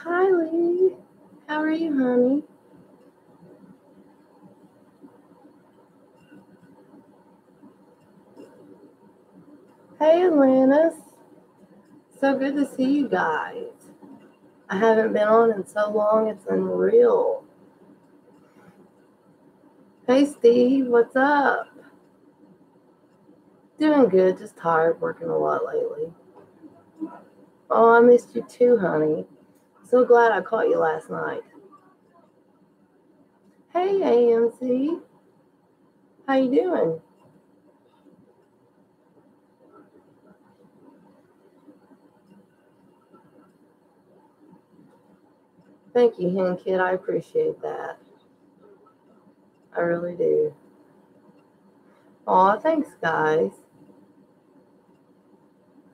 Kylie, how are you, honey? Hey, Atlantis. So good to see you guys. I haven't been on in so long, it's unreal. Hey, Steve, what's up? Doing good, just tired, working a lot lately. Oh, I missed you too, honey. So glad I caught you last night. Hey, AMC. How you doing? Thank you, Hen Kid. I appreciate that. I really do. Aw, thanks, guys.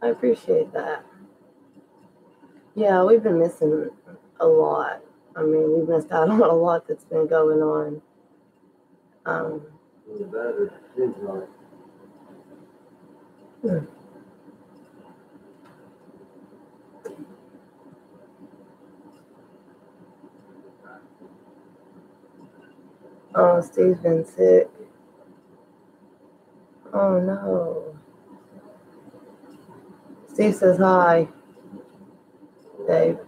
I appreciate that. Yeah, we've been missing a lot. I mean, we've missed out on a lot that's been going on. Um, oh, Steve's been sick. Oh no. Steve says hi, Dave.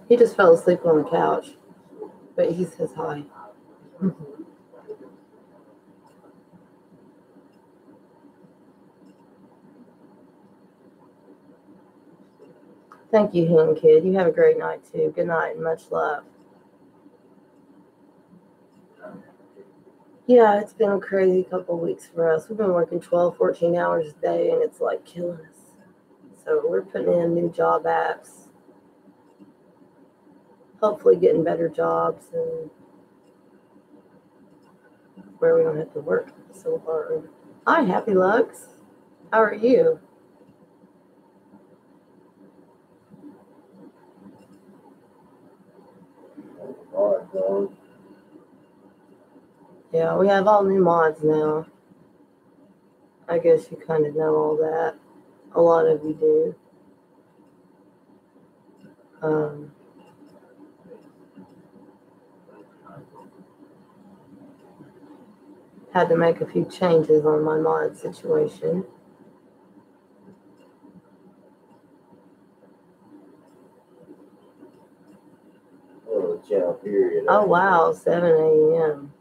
He just fell asleep on the couch, but he says hi. Thank you, Hen Kid. You have a great night too. Good night and much love. Yeah, it's been a crazy couple weeks for us. We've been working 12, 14 hours a day, and it's like killing us. So we're putting in new job apps, hopefully getting better jobs and where we don't have to work so hard. Hi, Happy Lux. How are you? Yeah, we have all new mods now. I guess you kind of know all that. A lot of you do. Had to make a few changes on my mod situation. Oh wow, 7 a.m.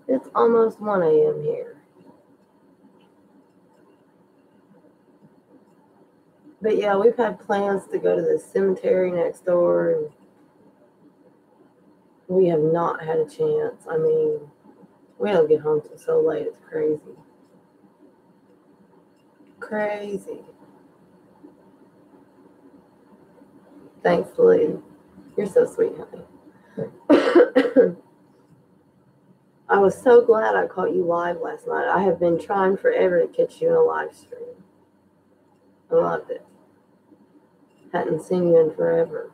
It's almost 1 a.m. here. But yeah, we've had plans to go to the cemetery next door, and we have not had a chance. I mean, we don't get home till so late. It's crazy. Crazy. Thanks, Lee. You're so sweet, honey. I was so glad I caught you live last night. I have been trying forever to catch you in a live stream. I loved it. Hadn't seen you in forever.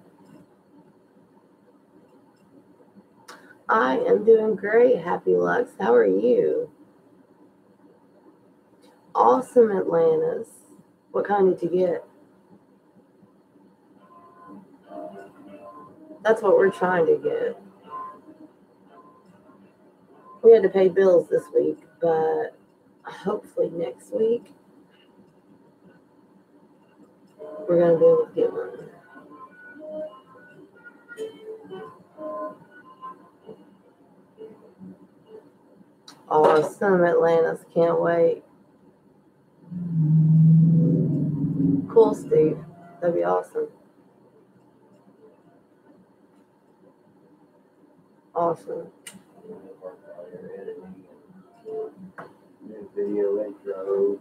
I am doing great, Happy Lux. How are you? Awesome, Atlantis. What kind did you get? That's what we're trying to get. We had to pay bills this week, but hopefully next week we're going to be able to get one. Awesome, Atlantis. Can't wait. Cool, Steve. That'd be awesome. Awesome. Video intro.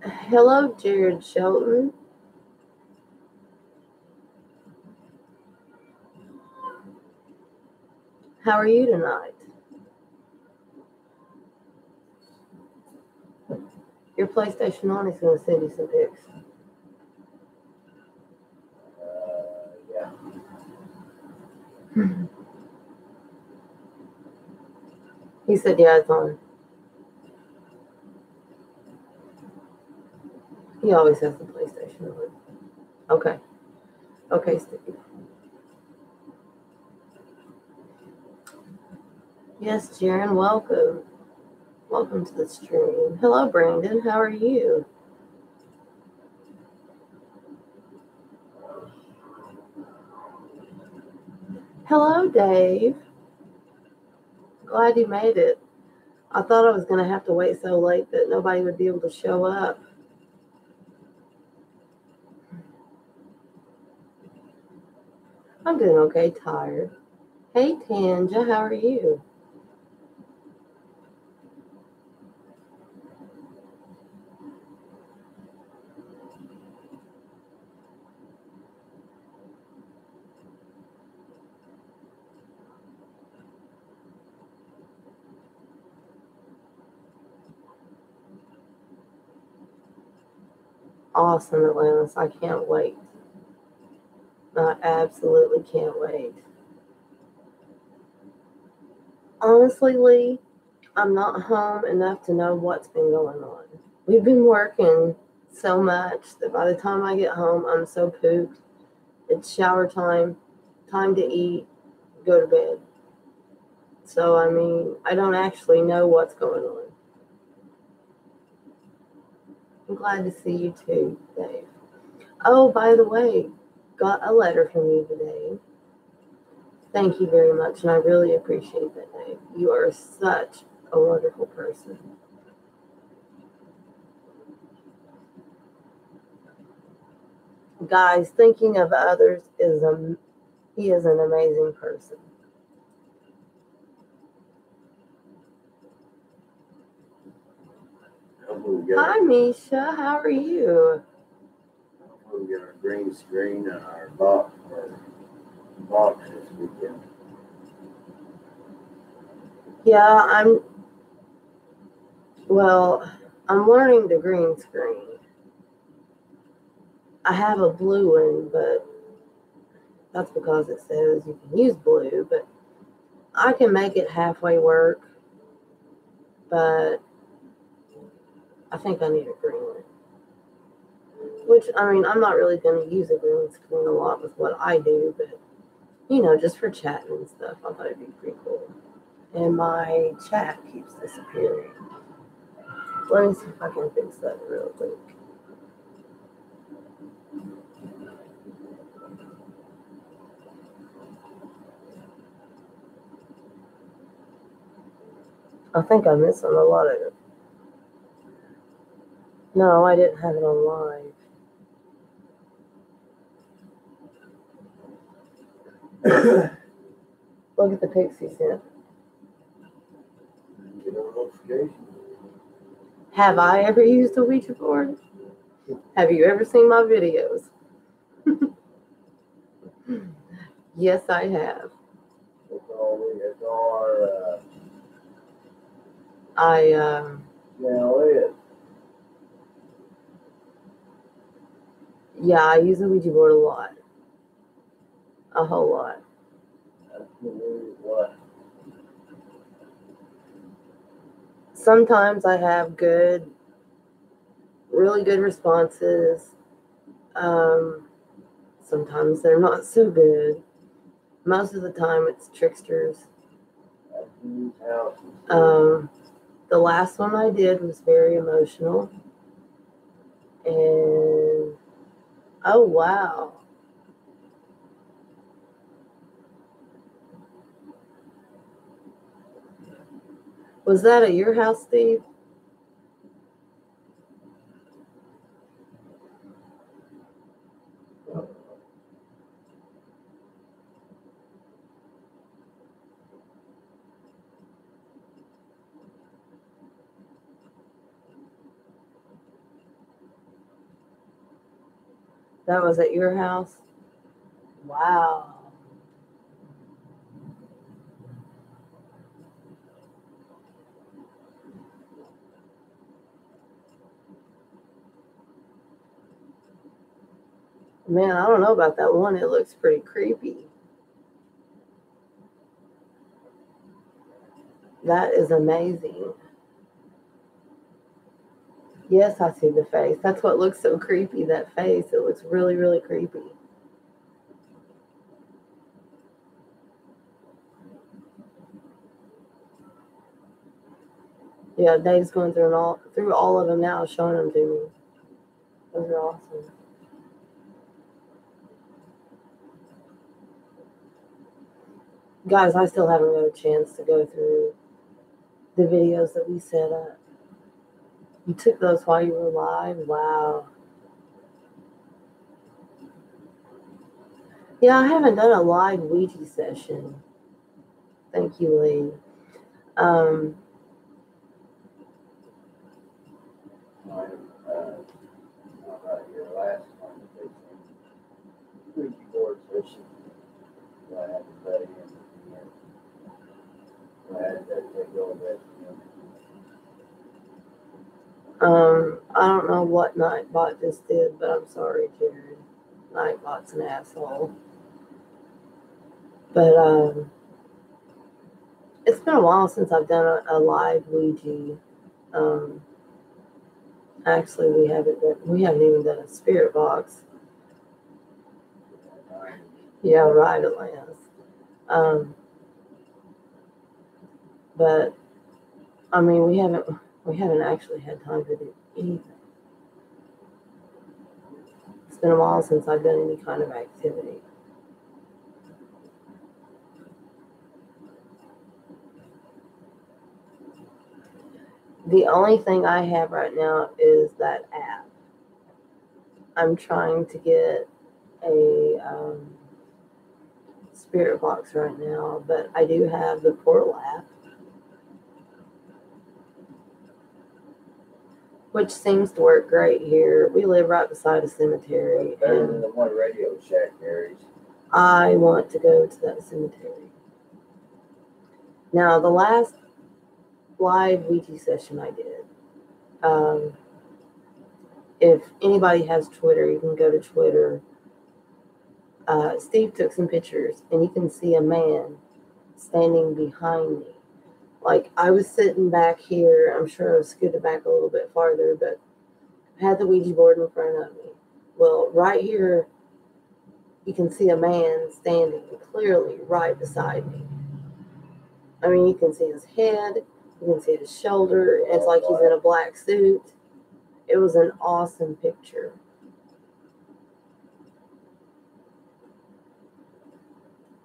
Hello, Jared Shelton. How are you tonight? Your PlayStation on is going to send you some pics. Yeah. He said, yeah, it's on. He always has the PlayStation on. Okay. Okay, Steve. Yes, Jaron, welcome. Welcome to the stream. Hello, Brandon. How are you? Hello, Dave. Glad you made it. I thought I was going to have to wait so late that nobody would be able to show up. I'm doing okay, tired. Hey, Tanja, how are you? Awesome, Atlantis. I can't wait. I absolutely can't wait. Honestly, Lee, I'm not home enough to know what's been going on. We've been working so much that by the time I get home, I'm so pooped. It's shower time, time to eat, go to bed. So, I mean, I don't actually know what's going on. I'm glad to see you too, Dave. Oh, by the way, got a letter from you today. Thank you very much, and I really appreciate that, Dave. You are such a wonderful person. Guys, thinking of others he is an amazing person. Hi, Misha. How are you? We get our green screen and our box this weekend. Yeah, I'm learning the green screen. I have a blue one, but that's because it says you can use blue, but I can make it halfway work, but I think I need a green one. Which, I mean, I'm not really going to use a green screen a lot with what I do, but, just for chatting and stuff, I thought it'd be pretty cool. And my chat keeps disappearing. Let me see if I can fix that real quick. I think I'm missing a lot of it. No, I didn't have it on live. Look at the pics he sent. Get a notification. Have I ever used a Ouija board? Have you ever seen my videos? Yes, I have. It's all our Yeah, I use a Ouija board a lot. A whole lot. What? Sometimes I have really good responses. Sometimes they're not so good. Most of the time it's tricksters. The last one I did was very emotional. And oh wow. Was that at your house, Steve? That was at your house? Wow. Man, I don't know about that one. It looks pretty creepy. That is amazing. Yes, I see the face. That's what looks so creepy, that face. It looks really, really creepy. Yeah, Dave's going through all of them now, showing them to me. Those are awesome. Guys, I still haven't got a chance to go through the videos that we set up. You took those while you were live? Wow. Yeah, I haven't done a live Ouija session. Thank you, Lee. Your last one, they sent Ouija board session. I had to put in. I had to take all that. I don't know what Nightbot just did, but I'm sorry, Jared. Nightbot's an asshole. But it's been a while since I've done a live Ouija. Actually, we haven't even done a spirit box. Yeah, right, Atlantis. But I mean, we haven't actually had time to do anything. It's been a while since I've done any kind of activity. The only thing I have right now is that app. I'm trying to get a spirit box right now, but I do have the Portal app, which seems to work great here. We live right beside a cemetery, Better than the one Radio Shack carries. I want to go to that cemetery. Now, the last live Ouija session I did, if anybody has Twitter, you can go to Twitter. Steve took some pictures, and you can see a man standing behind me. Like, I was sitting back here. I'm sure I was scooted back a little bit farther, but I had the Ouija board in front of me. Well, right here, you can see a man standing clearly right beside me. I mean, you can see his head, you can see his shoulder. It's like he's in a black suit. It was an awesome picture.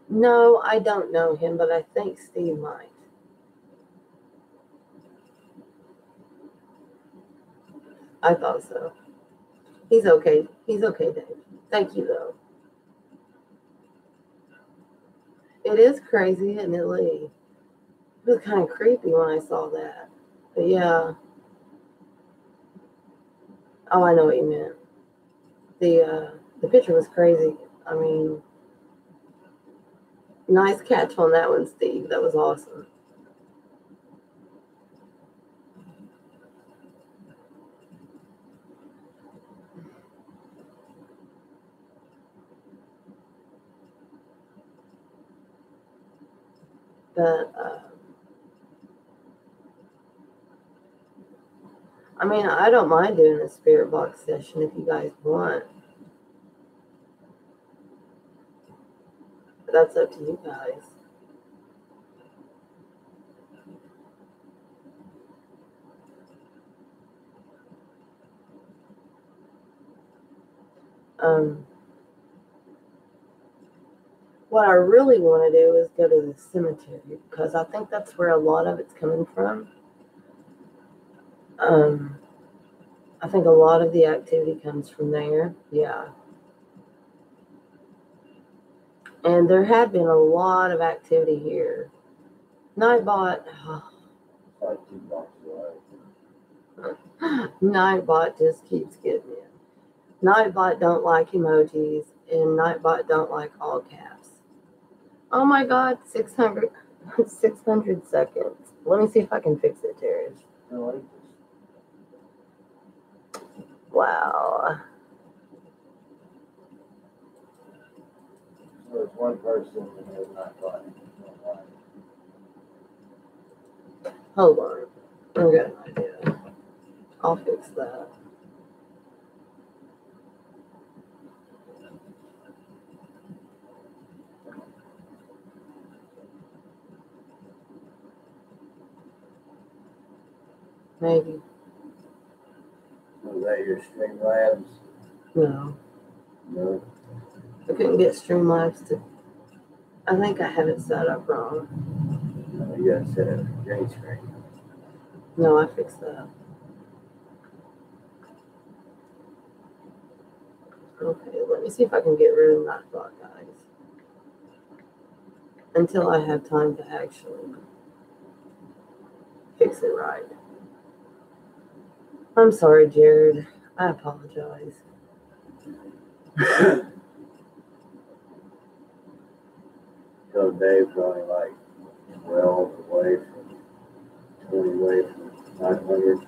No, I don't know him, but I think Steve might. I thought so. He's okay. He's okay, Dave. Thank you, though. It is crazy, isn't it, Lee? It was kind of creepy when I saw that. But yeah. Oh, I know what you meant. The picture was crazy. I mean, nice catch on that one, Steve. That was awesome. But I mean, I don't mind doing a spirit box session if you guys want. But that's up to you guys. What I really want to do is go to the cemetery because I think that's where a lot of it's coming from. I think a lot of the activity comes from there. Yeah. And there had been a lot of activity here. Nightbot, Like 2 blocks away. Nightbot just keeps getting in. Nightbot don't like emojis, and Nightbot don't like all caps. Oh my God, 600 seconds. Let me see if I can fix it, Jared. Wow. So there's one person that has not gotten Hold on. I've got an idea. I'll fix that. Maybe. Was that your Streamlabs? No. No. I couldn't get Streamlabs to. I think I have it set up wrong. No, you gotta set it for green screen. No, I fixed that. Okay, let me see if I can get rid of Nightbot, guys. Until I have time to actually fix it right. I'm sorry, Jared. I apologize. So Dave's only like 12 away from 20 away from 500.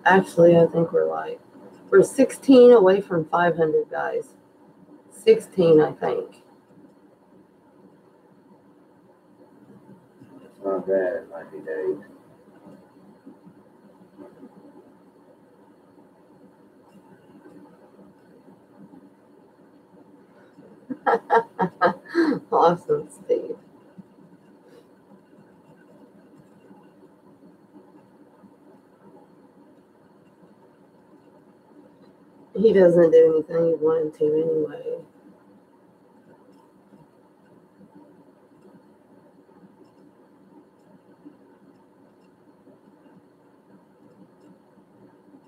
Actually, I think we're 16 away from 500, guys. 16, I think. It's not bad, it might be Dave. Awesome, Steve. He doesn't do anything he wanted to anyway.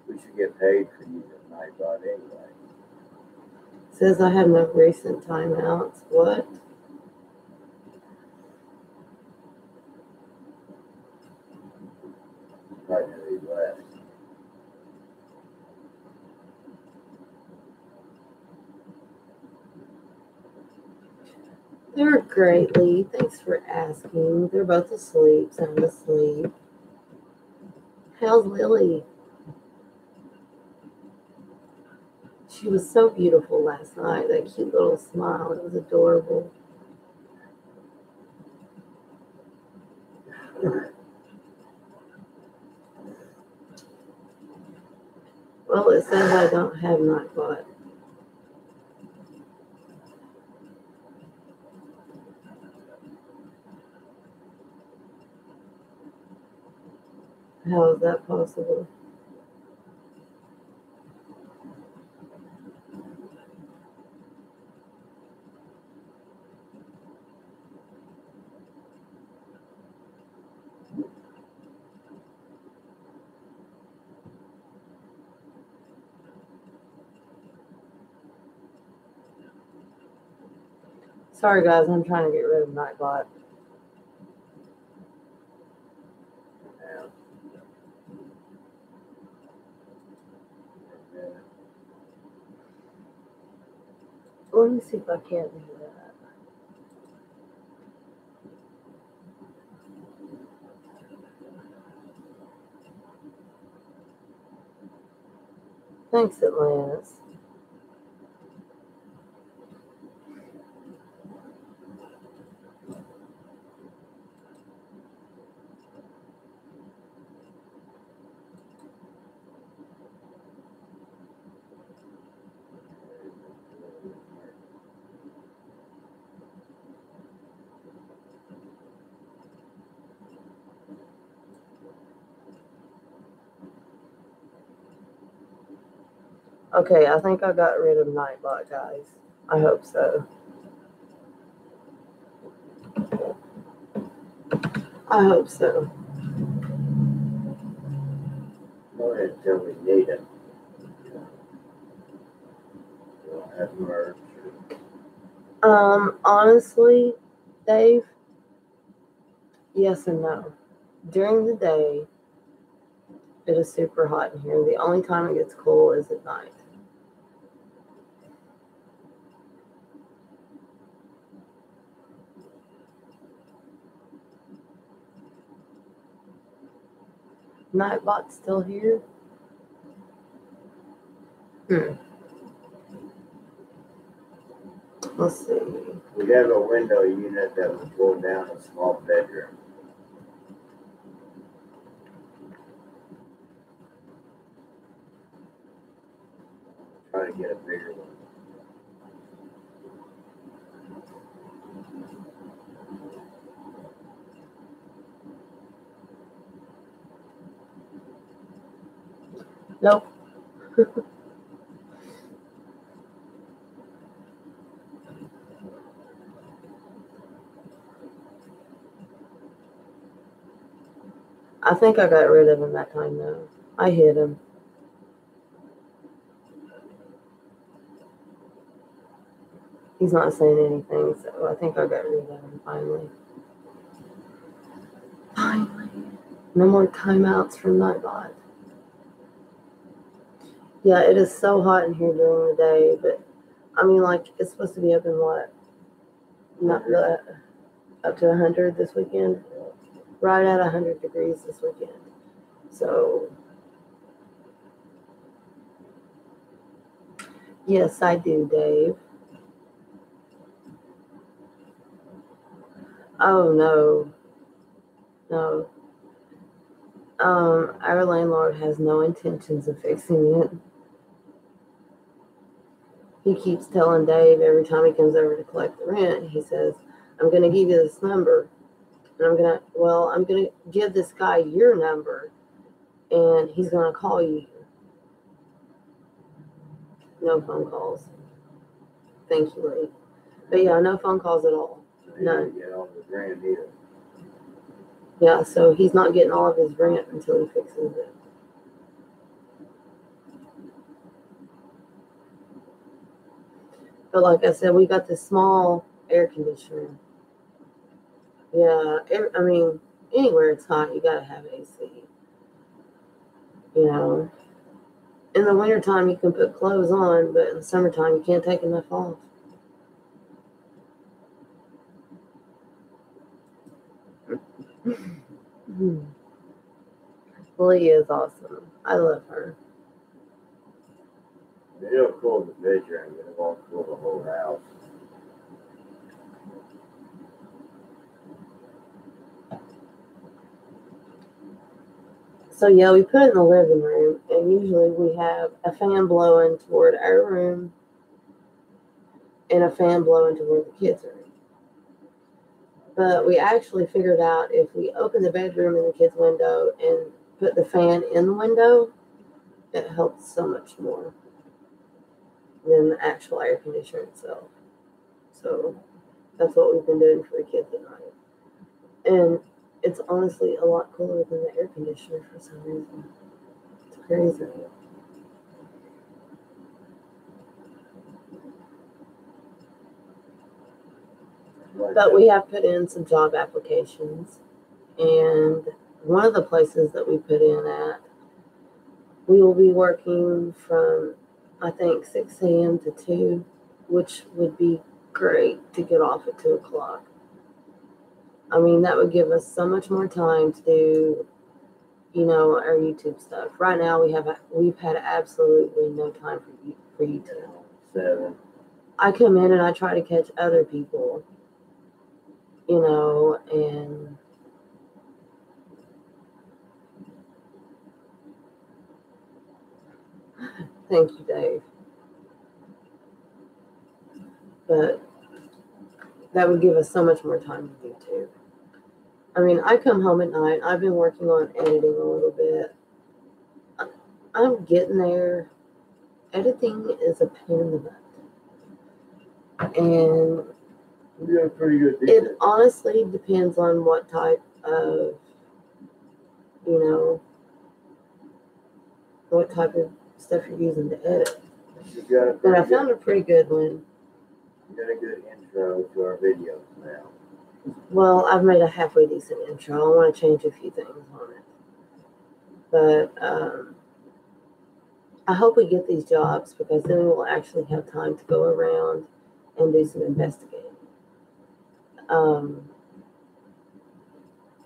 We should get paid for using Nightbot anyway. Says I have no recent timeouts. What? Probably know he left. They're great, Lee. Thanks for asking. They're both asleep. Sound asleep. How's Lily? She was so beautiful last night. That cute little smile. It was adorable. Well, it says I don't have Nightbot. How is that possible? Sorry, guys. I'm trying to get rid of Nightbot. Yeah. Let me see if I can't do that. Thanks, Atlantis. Okay, I think I got rid of Nightbot, guys. I hope so. I hope so. Go ahead until we need it. We'll have merch. Honestly, Dave, yes and no. During the day, it is super hot in here. The only time it gets cool is at night. Nightbot's still here? Let's see. We have a window unit that will go down a small bedroom. gotta get a bigger one. Nope. I think I got rid of him that time though. I hit him. He's not saying anything, so I think I got rid of him finally. Finally. No more timeouts from Nightbot. Yeah, it is so hot in here during the day, but I mean, like, it's supposed to be up in what? Not the, up to 100 this weekend? Right at 100 degrees this weekend. So, yes, I do, Dave. Oh, no. No. Our landlord has no intentions of fixing it. He keeps telling Dave every time he comes over to collect the rent, he says, I'm going to give you this number. And I'm going to give this guy your number and he's going to call you. No phone calls. Thankfully. But yeah, no phone calls at all. None. Get on the grand either. Yeah, so he's not getting all of his rent until he fixes it. But like I said, we got this small air conditioner. Yeah, I mean, anywhere it's hot, you gotta have AC. You know, in the wintertime, you can put clothes on, but in the summertime, you can't take enough off. Leah is awesome. I love her. It'll cool the bedroom, but it won't cool the whole house. So yeah, we put it in the living room, and usually we have a fan blowing toward our room and a fan blowing toward the kids' room. But we actually figured out if we open the bedroom and the kids' window and put the fan in the window, it helps so much more than the actual air conditioner itself. So that's what we've been doing for the kids at night. And it's honestly a lot cooler than the air conditioner for some reason. It's crazy. But we have put in some job applications. And one of the places that we put in at, we will be working from, I think, 6 a.m. to 2, which would be great to get off at 2 o'clock. I mean, that would give us so much more time to do, our YouTube stuff. Right now, we've had absolutely no time for YouTube. 7. I come in and I try to catch other people, and thank you, Dave. But that would give us so much more time to YouTube. I mean, I come home at night. I've been working on editing a little bit. I'm getting there. Editing is a pain in the butt. And We're doing pretty good. it honestly depends on what type of, what type of stuff you're using to edit. But I found a pretty good one. You got a good intro to our videos now. Well, I've made a halfway decent intro. I want to change a few things on it. But I hope we get these jobs because then we will actually have time to go around and do some investigating.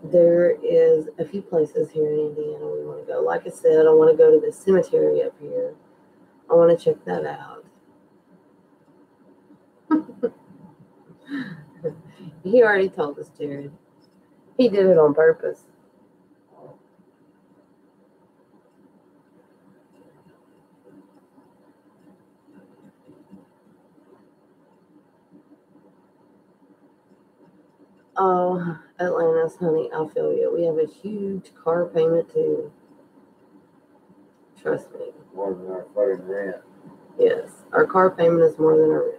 There is a few places here in Indiana we want to go. Like I said, I want to go to the cemetery up here. I want to check that out. He already told us, Jared. He did it on purpose. Oh, Atlantis, honey, I feel you. We have a huge car payment too. Trust me. More than our fucking rent. Yes, our car payment is more than our rent.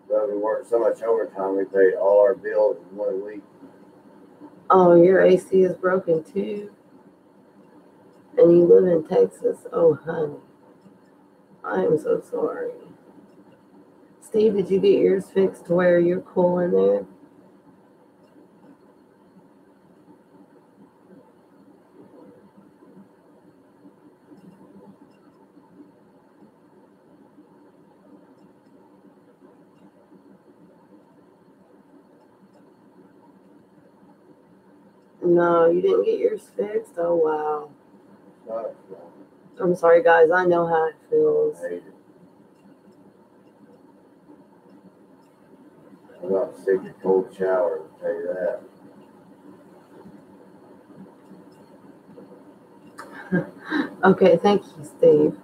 But we worked so much overtime, we paid all our bills in 1 week. Oh, your AC is broken too. And you live in Texas. Oh, honey. I am so sorry. Steve, did you get yours fixed to where you're cool in there? No, you didn't get yours fixed? Oh, wow. Sucks, I'm sorry, guys. I know how it feels. I hate it. I'm not sick of cold showers, I'll tell you that. Okay, thank you, Steve.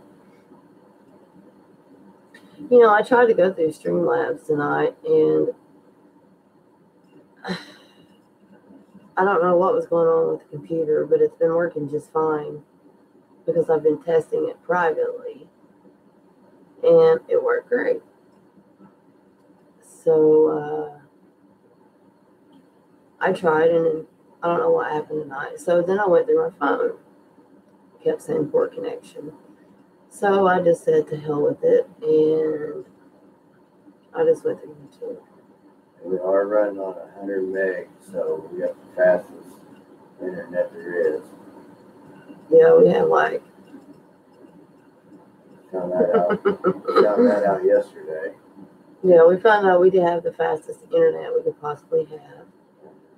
You know, I tried to go through Streamlabs tonight, and I don't know what was going on with the computer, but it's been working just fine because I've been testing it privately, and it worked great. So I tried, and I don't know what happened tonight. So then I went through my phone. It kept saying poor connection. So I just said to hell with it, and I just went through YouTube. We are running on 100 meg, so we got the fastest internet there is. Yeah, we have like Found that out yesterday. yeah, we found out we did have the fastest internet we could possibly have.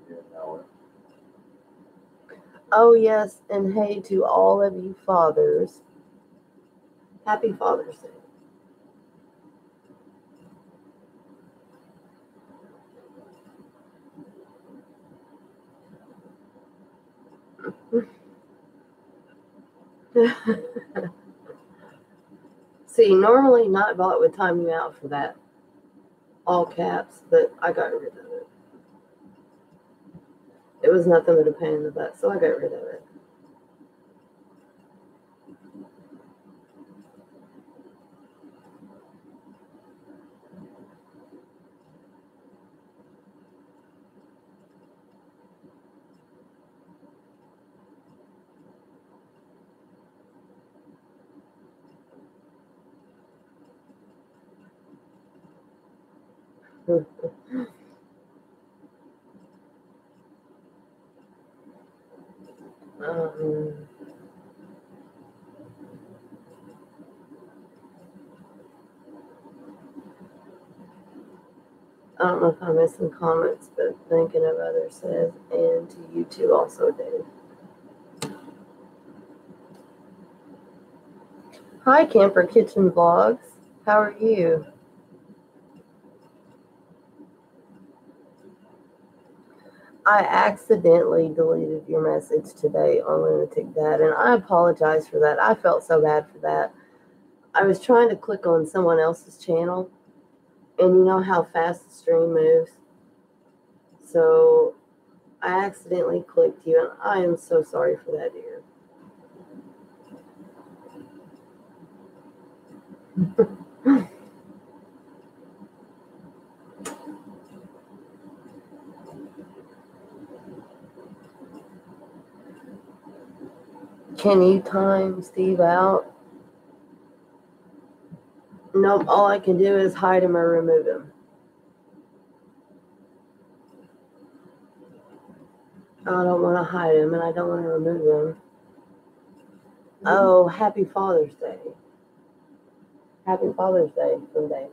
Didn't know it. Oh yes, and hey to all of you fathers, happy Father's Day. See, normally Nightbot would time you out for that, all caps, but I got rid of it. It was nothing but a pain in the butt, so I got rid of it. um, I don't know if I missed some comments, but thinking of others says, and to you too also, Dave. Hi, Camper Kitchen Vlogs. How are you? I accidentally deleted your message today on Lunatic Dad, and I apologize for that. I felt so bad for that. I was trying to click on someone else's channel, and you know how fast the stream moves. So I accidentally clicked you, and I am so sorry for that, dear. Can you time Steve out? Nope, all I can do is hide him or remove him. I don't want to hide him, and I don't want to remove him. Oh, happy Father's Day. Happy Father's Day from Dave.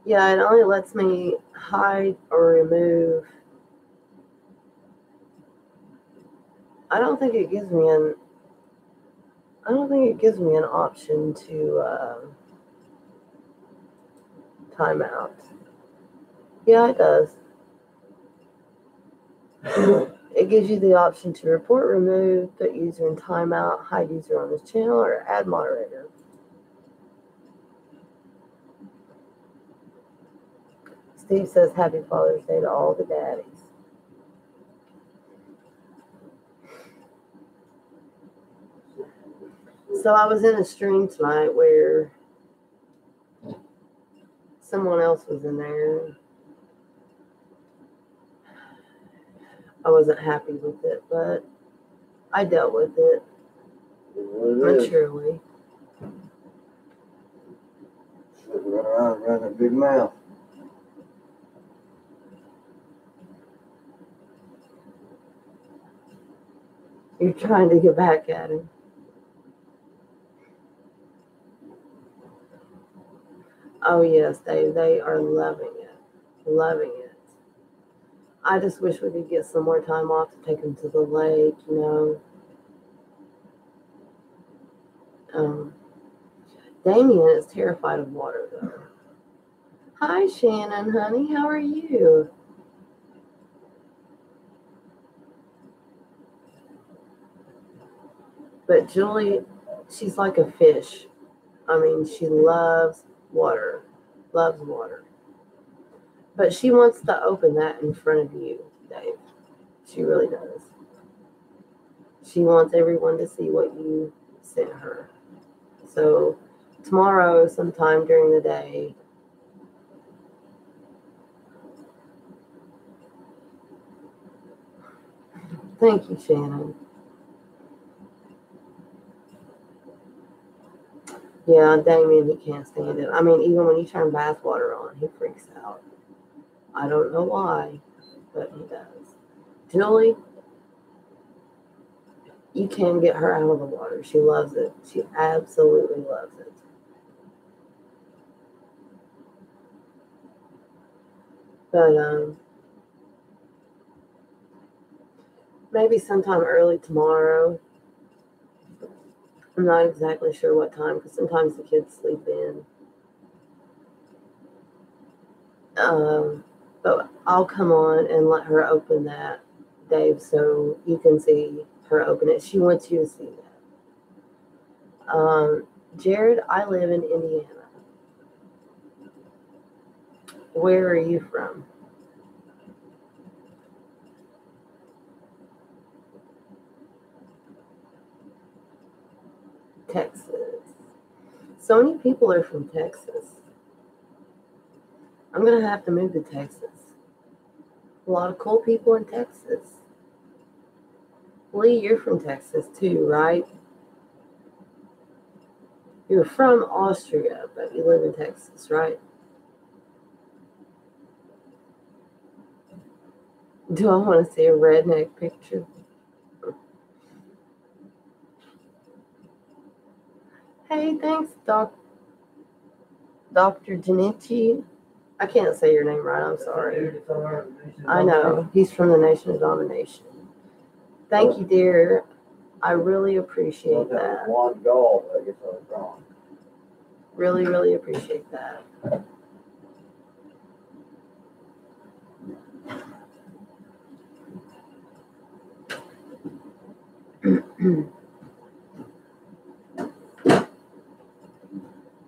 Yeah, it only lets me hide or remove. I don't think it gives me an option to timeout. Yeah, it does. It gives you the option to report, remove, put user in timeout, hide user on this channel, or add moderator. Steve says Happy Father's Day to all the daddies. So I was in a stream tonight where someone else was in there. I wasn't happy with it, but I dealt with it maturely. Run around running a big mouth. You're trying to get back at him. Oh yes, they are loving it. Loving it. I just wish we could get some more time off to take them to the lake, Damien is terrified of water though. Hi Shannon, honey, how are you? But Julie, she's like a fish. I mean, she loves water. Loves water. But she wants to open that in front of you, Dave. She really does. She wants everyone to see what you sent her. So tomorrow, sometime during the day, thank you, Shannon. Yeah, Damien, he can't stand it. I mean, even when you turn bath water on, he freaks out. I don't know why, but he does. Julie, you can get her out of the water. She loves it. She absolutely loves it. But maybe sometime early tomorrow. I'm not exactly sure what time because sometimes the kids sleep in. But I'll come on and let her open that, Dave, so you can see her open it. She wants you to see that. Jared, I live in Indiana. Where are you from? Texas. So many people are from Texas. I'm going to have to move to Texas. A lot of cool people in Texas. Lee, you're from Texas too, right? You're from Austria, but you live in Texas, right? Do I want to see a redneck picture? Hey, thanks, Dr. Janichi. I can't say your name right, I'm sorry. I know, he's from the Nation of Domination. Thank you, dear. I really appreciate that. One golf, I guess I was wrong. Really, really appreciate that.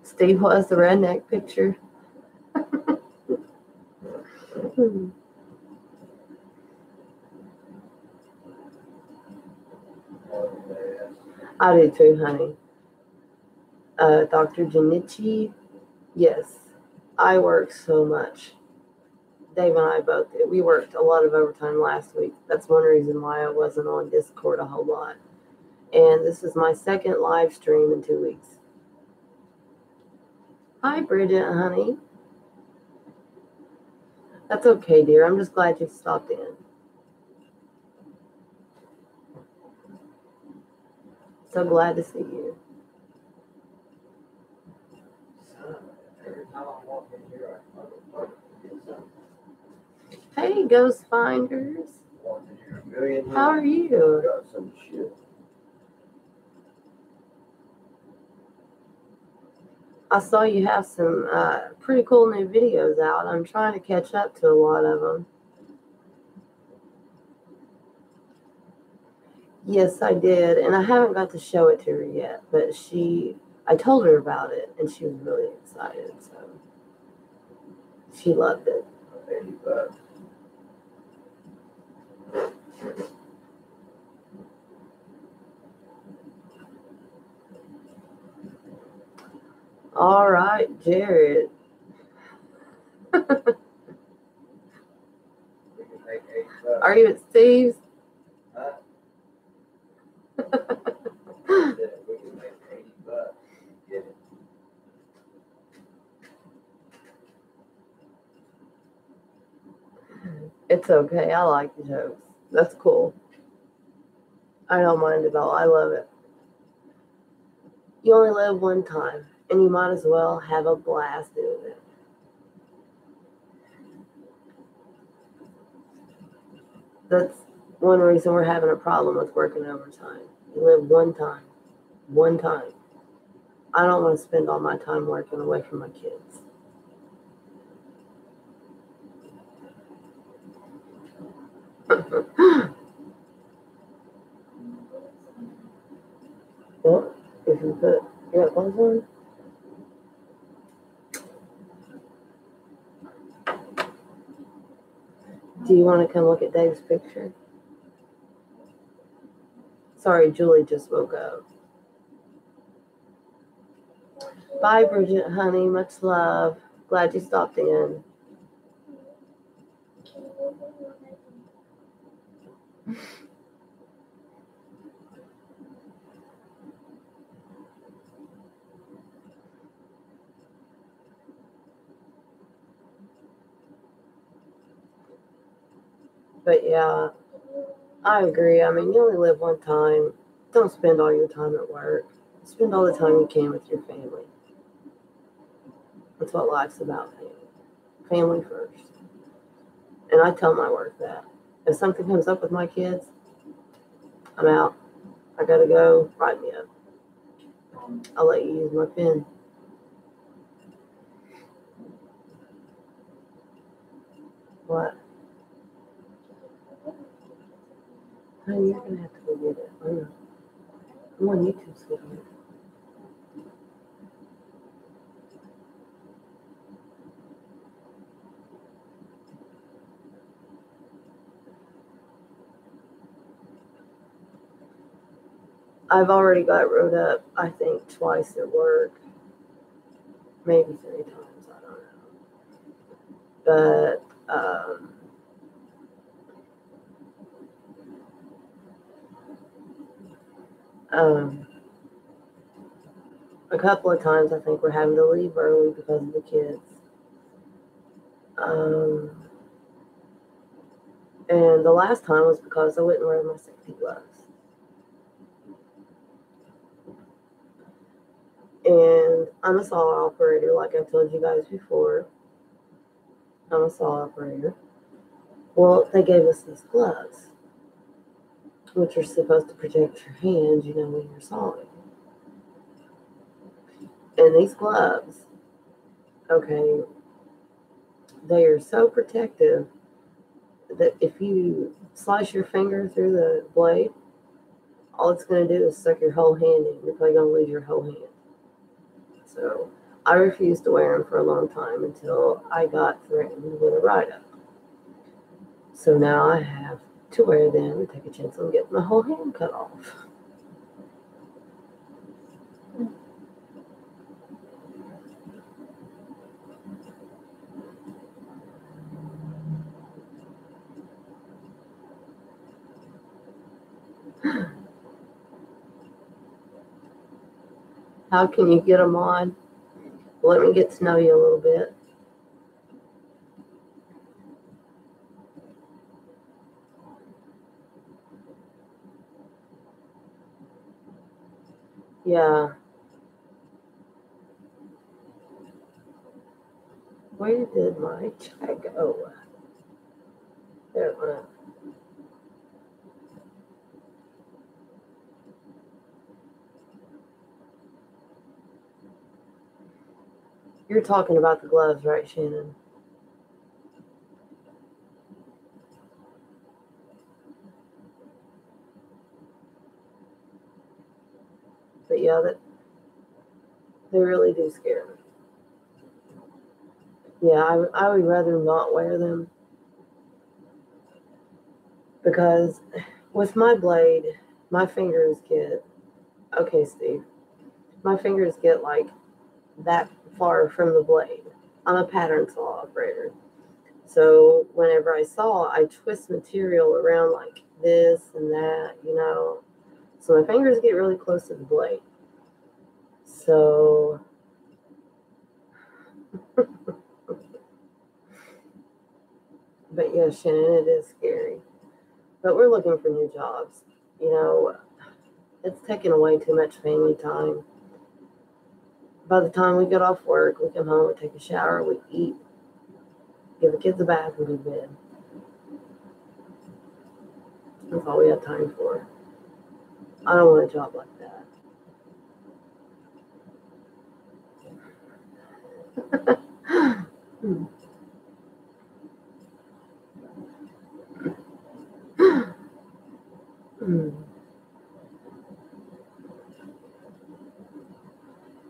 Steve was the redneck picture. I do too, honey. Dr. Janichi, yes. I work so much. Dave and I both did. We worked a lot of overtime last week. That's one reason why I wasn't on Discord a whole lot. And this is my second live stream in 2 weeks. Hi, Bridget, honey. That's okay, dear. I'm just glad you stopped in. So glad to see you. Every time I walk in here, I get something. Hey, Ghost Finders. Walk in here a million times. How are you? Got some shit. I saw you have some pretty cool new videos out. I'm trying to catch up to a lot of them. Yes, I did, and I haven't got to show it to her yet, but I told her about it, and she was really excited, so she loved it. $80. All right, Jared. We can make $80. Are you at Steve's? Huh? I said we can make $80. Get it. It's okay. I like the jokes. That's cool. I don't mind at all. I love it. You only live one time, and you might as well have a blast doing it. That's one reason we're having a problem with working overtime. You live one time. One time. I don't want to spend all my time working away from my kids. Well, if you put your clothes on, do you want to come look at Dave's picture? Sorry, Julie just woke up. Bye, Bridget, honey. Much love. Glad you stopped in. But yeah, I agree. I mean, you only live one time. Don't spend all your time at work. Spend all the time you can with your family. That's what life's about, family. Family first. And I tell my work that. If something comes up with my kids, I'm out. I gotta go. Write me up. I'll let you use my pen. What? Honey, you're gonna have to go get it. I know. I'm on YouTube, sweetheart. I've already got wrote up, I think, twice at work. Maybe 3 times, I don't know. But a couple of times I think we're having to leave early because of the kids. And the last time was because I wouldn't wear my safety gloves. And I'm a saw operator, like I've told you guys before. I'm a saw operator. Well, they gave us these gloves, which are supposed to protect your hands, you know, when you're sawing. And these gloves, okay, they are so protective that if you slice your finger through the blade, all it's going to do is suck your whole hand in. You're probably going to lose your whole hand. So I refused to wear them for a long time until I got threatened with a write-up. So now I have to wear them and take a chance on getting my whole hand cut off. How can you get them on? Let me get to know you a little bit. Yeah. Where did my check go? There it went. You're talking about the gloves, right, Shannon? But yeah, they really do scare me. Yeah, I would rather not wear them because with my blade, my fingers get, okay, Steve, my fingers get like that far from the blade. I'm a pattern saw operator. So whenever I saw, I twist material around like this and that, So my fingers get really close to the blade. So, but yeah, Shannon, it is scary. But we're looking for new jobs. It's taking away too much family time. By the time we get off work, we come home, we take a shower, we eat, give the kids a bath, and go to bed. That's all we have time for. I don't want a job like that.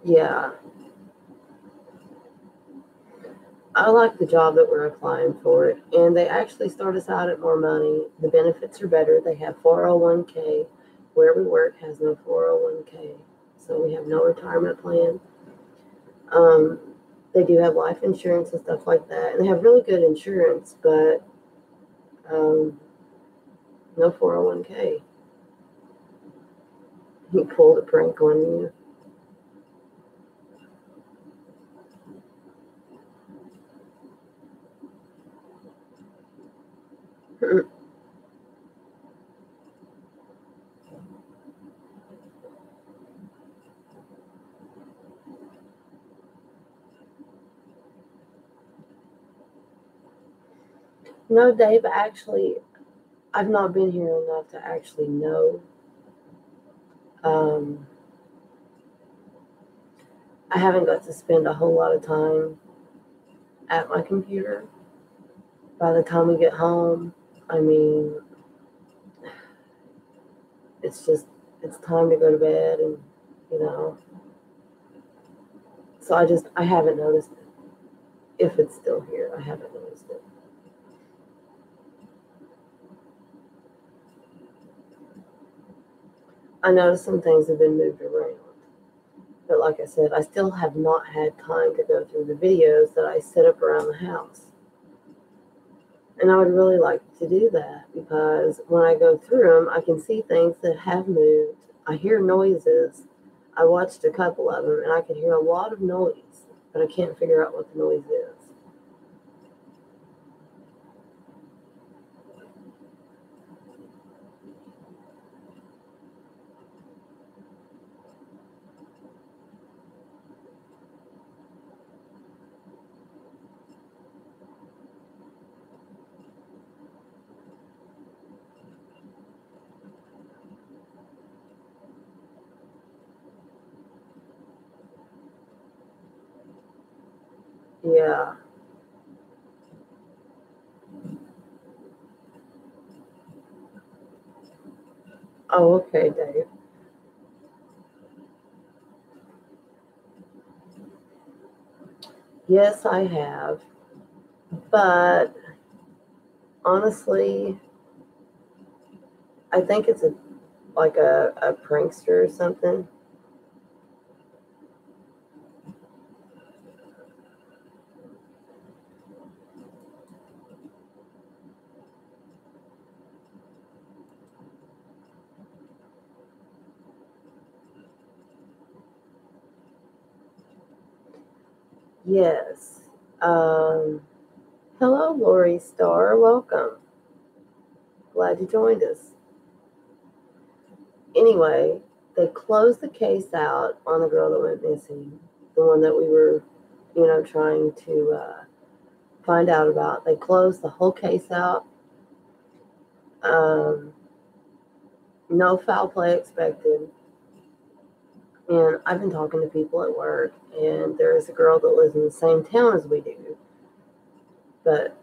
Yeah, I like the job that we're applying for, and they actually start us out at more money. The benefits are better. They have 401k. Where we work has no 401k, so we have no retirement plan. They do have life insurance and stuff like that, and they have really good insurance, but no 401k. He pulled a prank on you. No, Dave, actually, I've not been here enough to actually know. Um, I haven't got to spend a whole lot of time at my computer. By the time we get home, I mean, it's time to go to bed, and you know, so I haven't noticed it. If it's still here, I haven't noticed it. I noticed some things have been moved around. But like I said, I still have not had time to go through the videos that I set up around the house. And I would really like to do that because when I go through them, I can see things that have moved. I hear noises. I watched a couple of them and I could hear a lot of noise, but I can't figure out what the noise is. Yeah. Oh, okay, Dave. Yes, I have. But honestly, I think it's like a prankster or something. Yes. Um, Hello, Lori Starr. Welcome. Glad you joined us. Anyway, they closed the case out on the girl that went missing, the one that we were, trying to find out about. They closed the whole case out. No foul play expected. And I've been talking to people at work, and there is a girl that lives in the same town as we do. But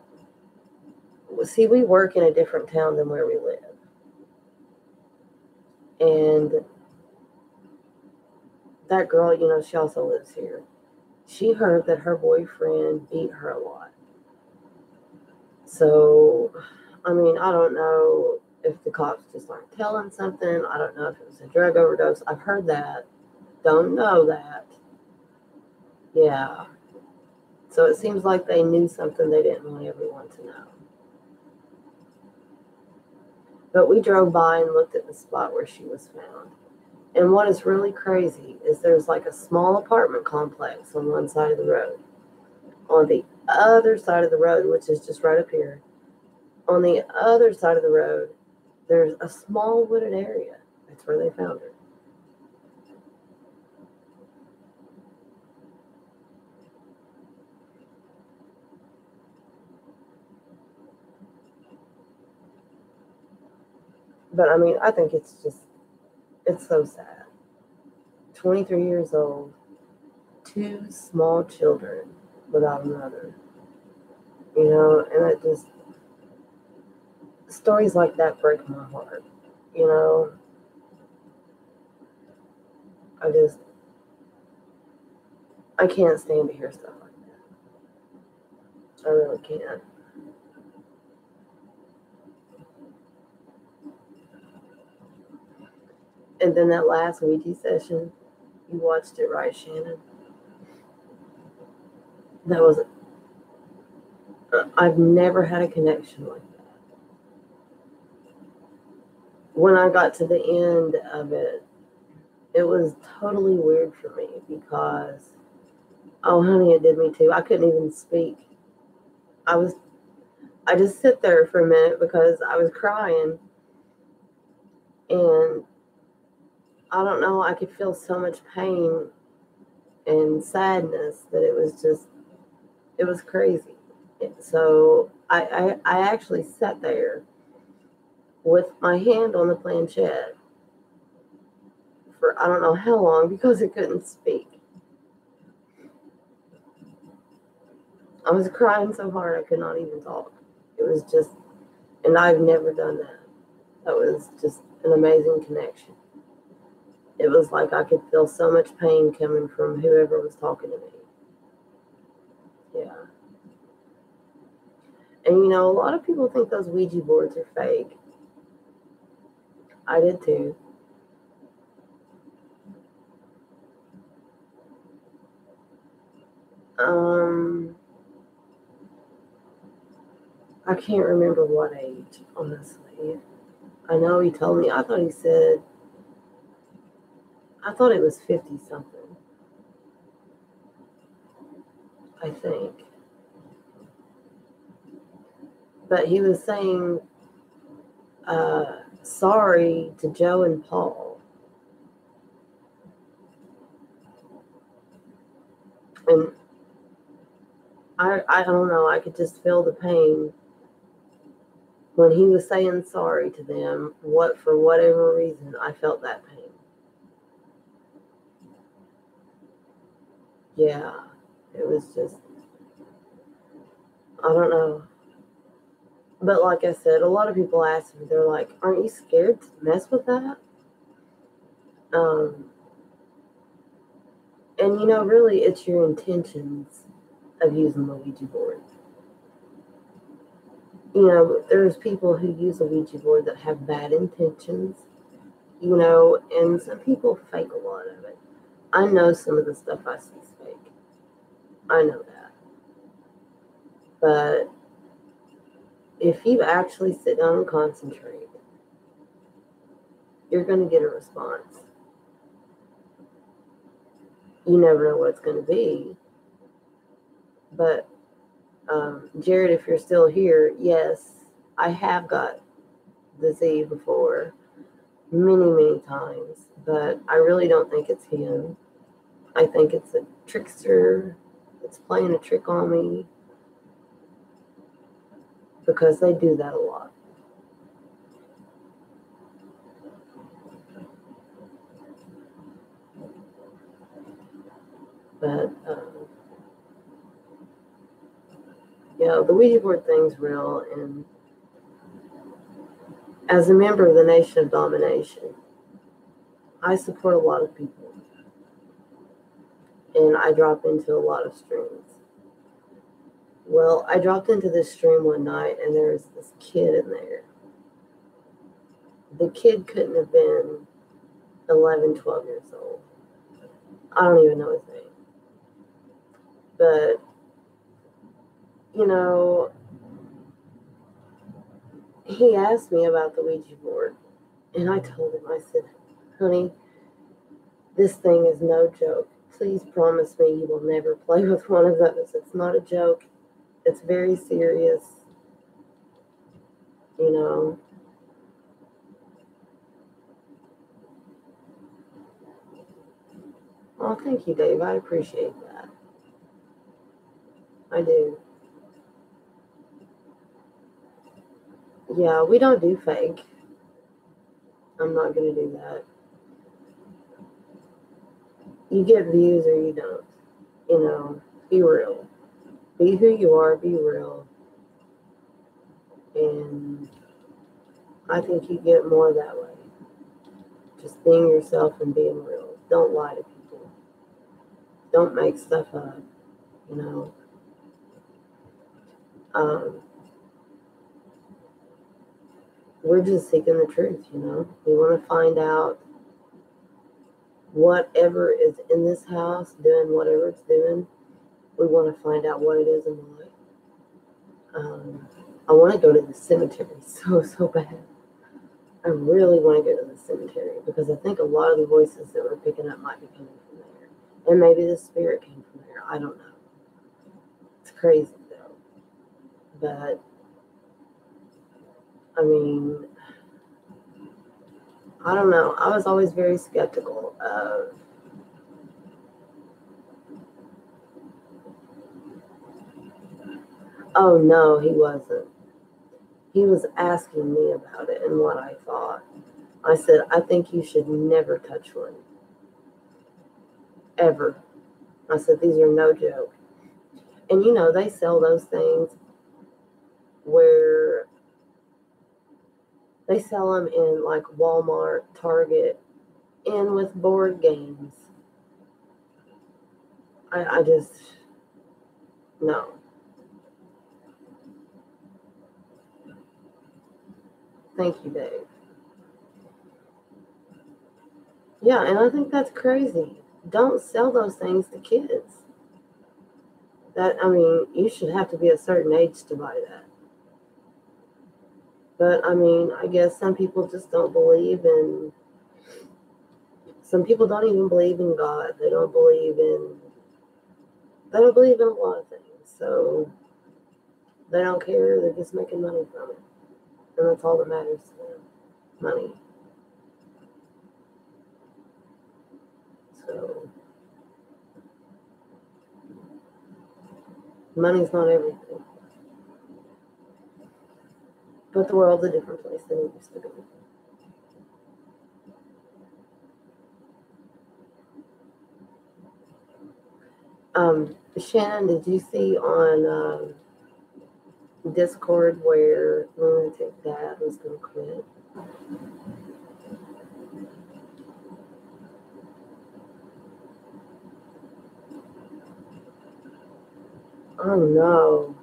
see, we work in a different town than where we live. And that girl, she also lives here. She heard that her boyfriend beat her a lot. So, I mean, I don't know if the cops just aren't telling something. I don't know if it was a drug overdose. I've heard that. Don't know that. Yeah. So it seems like they knew something they didn't want everyone to know. But we drove by and looked at the spot where she was found. And what is really crazy is there's like a small apartment complex on one side of the road. On the other side of the road, which is just right up here, on the other side of the road, there's a small wooded area. That's where they found her. But I mean, I think it's so sad. 23 years old, 2 small children without a mother. And it just, stories like that break my heart. I just, I can't stand to hear stuff like that. I really can't. And then that last Ouija session, you watched it, right, Shannon? That was, I've never had a connection like that. When I got to the end of it, it was totally weird for me because, oh honey, it did me too. I couldn't even speak. I just sit there for a minute because I was crying, and I don't know, I could feel so much pain and sadness that it was crazy. So I actually sat there with my hand on the planchette for I don't know how long because I couldn't speak. I was crying so hard I could not even talk. It was just, and I've never done that. That was just an amazing connection. It was like I could feel so much pain coming from whoever was talking to me. Yeah. And a lot of people think those Ouija boards are fake. I did too. I can't remember what age, honestly. I know he told me, I thought it was 50 something. I think. But he was saying sorry to Joe and Paul. And I don't know, I could just feel the pain when he was saying sorry to them. For whatever reason, I felt that pain. Yeah, it was just, I don't know. But like I said, a lot of people ask me, they're like, aren't you scared to mess with that? And really, it's your intentions of using the Ouija board. There's people who use a Ouija board that have bad intentions, and some people fake a lot of it. I know some of the stuff I see is fake. I know that. But if you actually sit down and concentrate, you're going to get a response. You never know what it's going to be. But, Jared, if you're still here, yes, I have got the Z before many, many times, but I really don't think it's him. I think it's a trickster that's playing a trick on me, because they do that a lot. But, the Ouija board thing's real. And as a member of the Nation of Domination, I support a lot of people. And I drop into a lot of streams. Well, I dropped into this stream one night, and there was this kid in there. The kid couldn't have been 11, 12 years old. I don't even know his name. But, he asked me about the Ouija board. And I told him, I said, honey, this thing is no joke. Please promise me you will never play with one of those. It's not a joke. It's very serious. Oh, thank you, Dave. I appreciate that. I do. Yeah, we don't do fake. I'm not going to do that. You get views or you don't. Be real. Be who you are, be real. And I think you get more that way. Just being yourself and being real. Don't lie to people. Don't make stuff up, We're just seeking the truth, We want to find out whatever is in this house, doing whatever it's doing. We want to find out what it is and why. I want to go to the cemetery so bad. I really want to go to the cemetery because I think a lot of the voices that we're picking up might be coming from there. And maybe the spirit came from there. I don't know. It's crazy, though. But, I don't know. I was always very skeptical of Oh, no, he wasn't. He was asking me about it and what I thought. I said, I think you should never touch one. Ever. I said, these are no joke. And they sell those things where they sell them in like Walmart, Target, and with board games. I just, no. Thank you, Dave. Yeah, and I think that's crazy. Don't sell those things to kids. You should have to be a certain age to buy that. But, I guess some people just don't believe in... Some people don't even believe in God. They don't believe in a lot of things. So, they don't care. They're just making money from it. And that's all that matters to them. Money. So, money's not everything. But the world's a different place than it used to be. Shannon, did you see on Discord where Lunatic Dad was going to quit? Oh, no.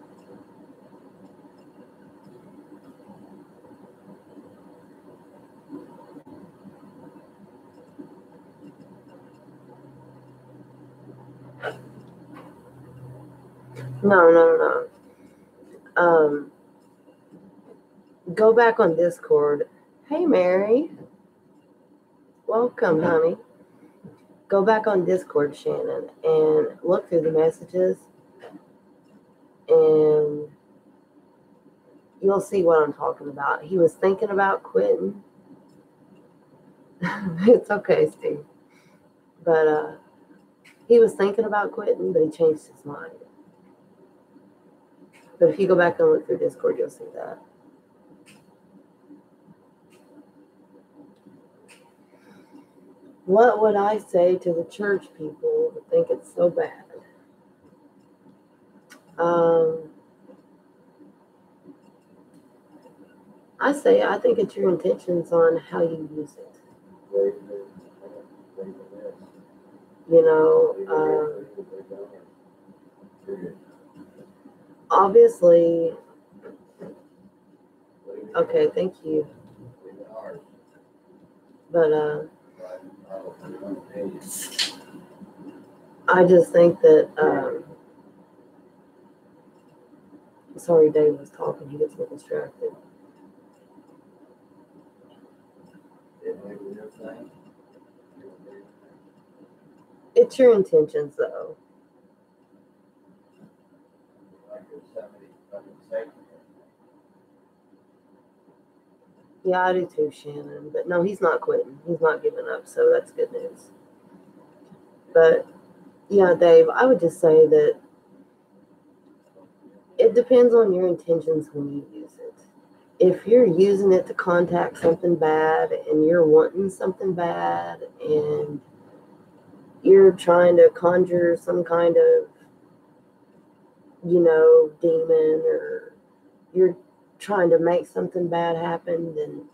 No. Go back on Discord. Hey, Mary. Welcome, honey. Go back on Discord, Shannon, and look through the messages, and you'll see what I'm talking about. He was thinking about quitting. It's okay, Steve. But he was thinking about quitting, but he changed his mind. But if you go back and look through Discord, you'll see that. What would I say to the church people that think it's so bad? I think it's your intentions on how you use it. You know, obviously, okay, thank you. But I just think that, sorry, Dave was talking, he gets me distracted. It's your intentions, though. Yeah, I do too, Shannon. But no, he's not quitting. He's not giving up, so that's good news. But yeah, Dave, I would just say that it depends on your intentions when you use it. If you're using it to contact something bad and you're wanting something bad and you're trying to conjure some kind of, demon, or you're trying to make something bad happen, then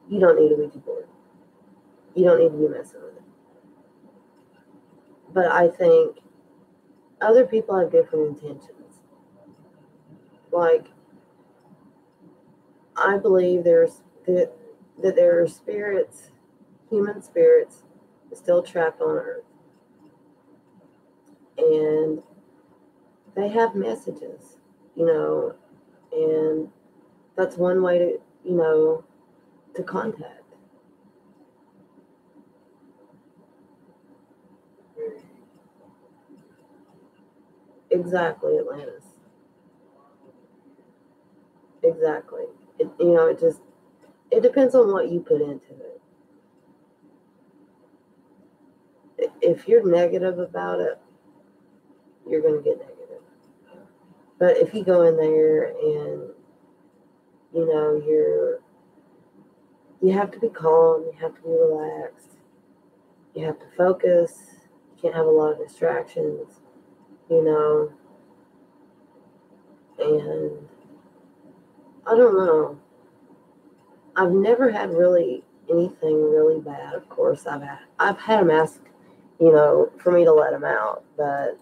you don't need a Ouija board. You don't need to be messing with it. But I think other people have different intentions. Like, I believe that there are spirits, human spirits, still trapped on Earth. And they have messages, and that's one way to contact. Exactly, Atlantis. Exactly. It depends on what you put into it. If you're negative about it, you're going to get negative. But if you go in there and, you have to be calm, you have to be relaxed, you have to focus, you can't have a lot of distractions, and I don't know. I've never had really anything really bad. Of course, I've had them ask, for me to let them out, but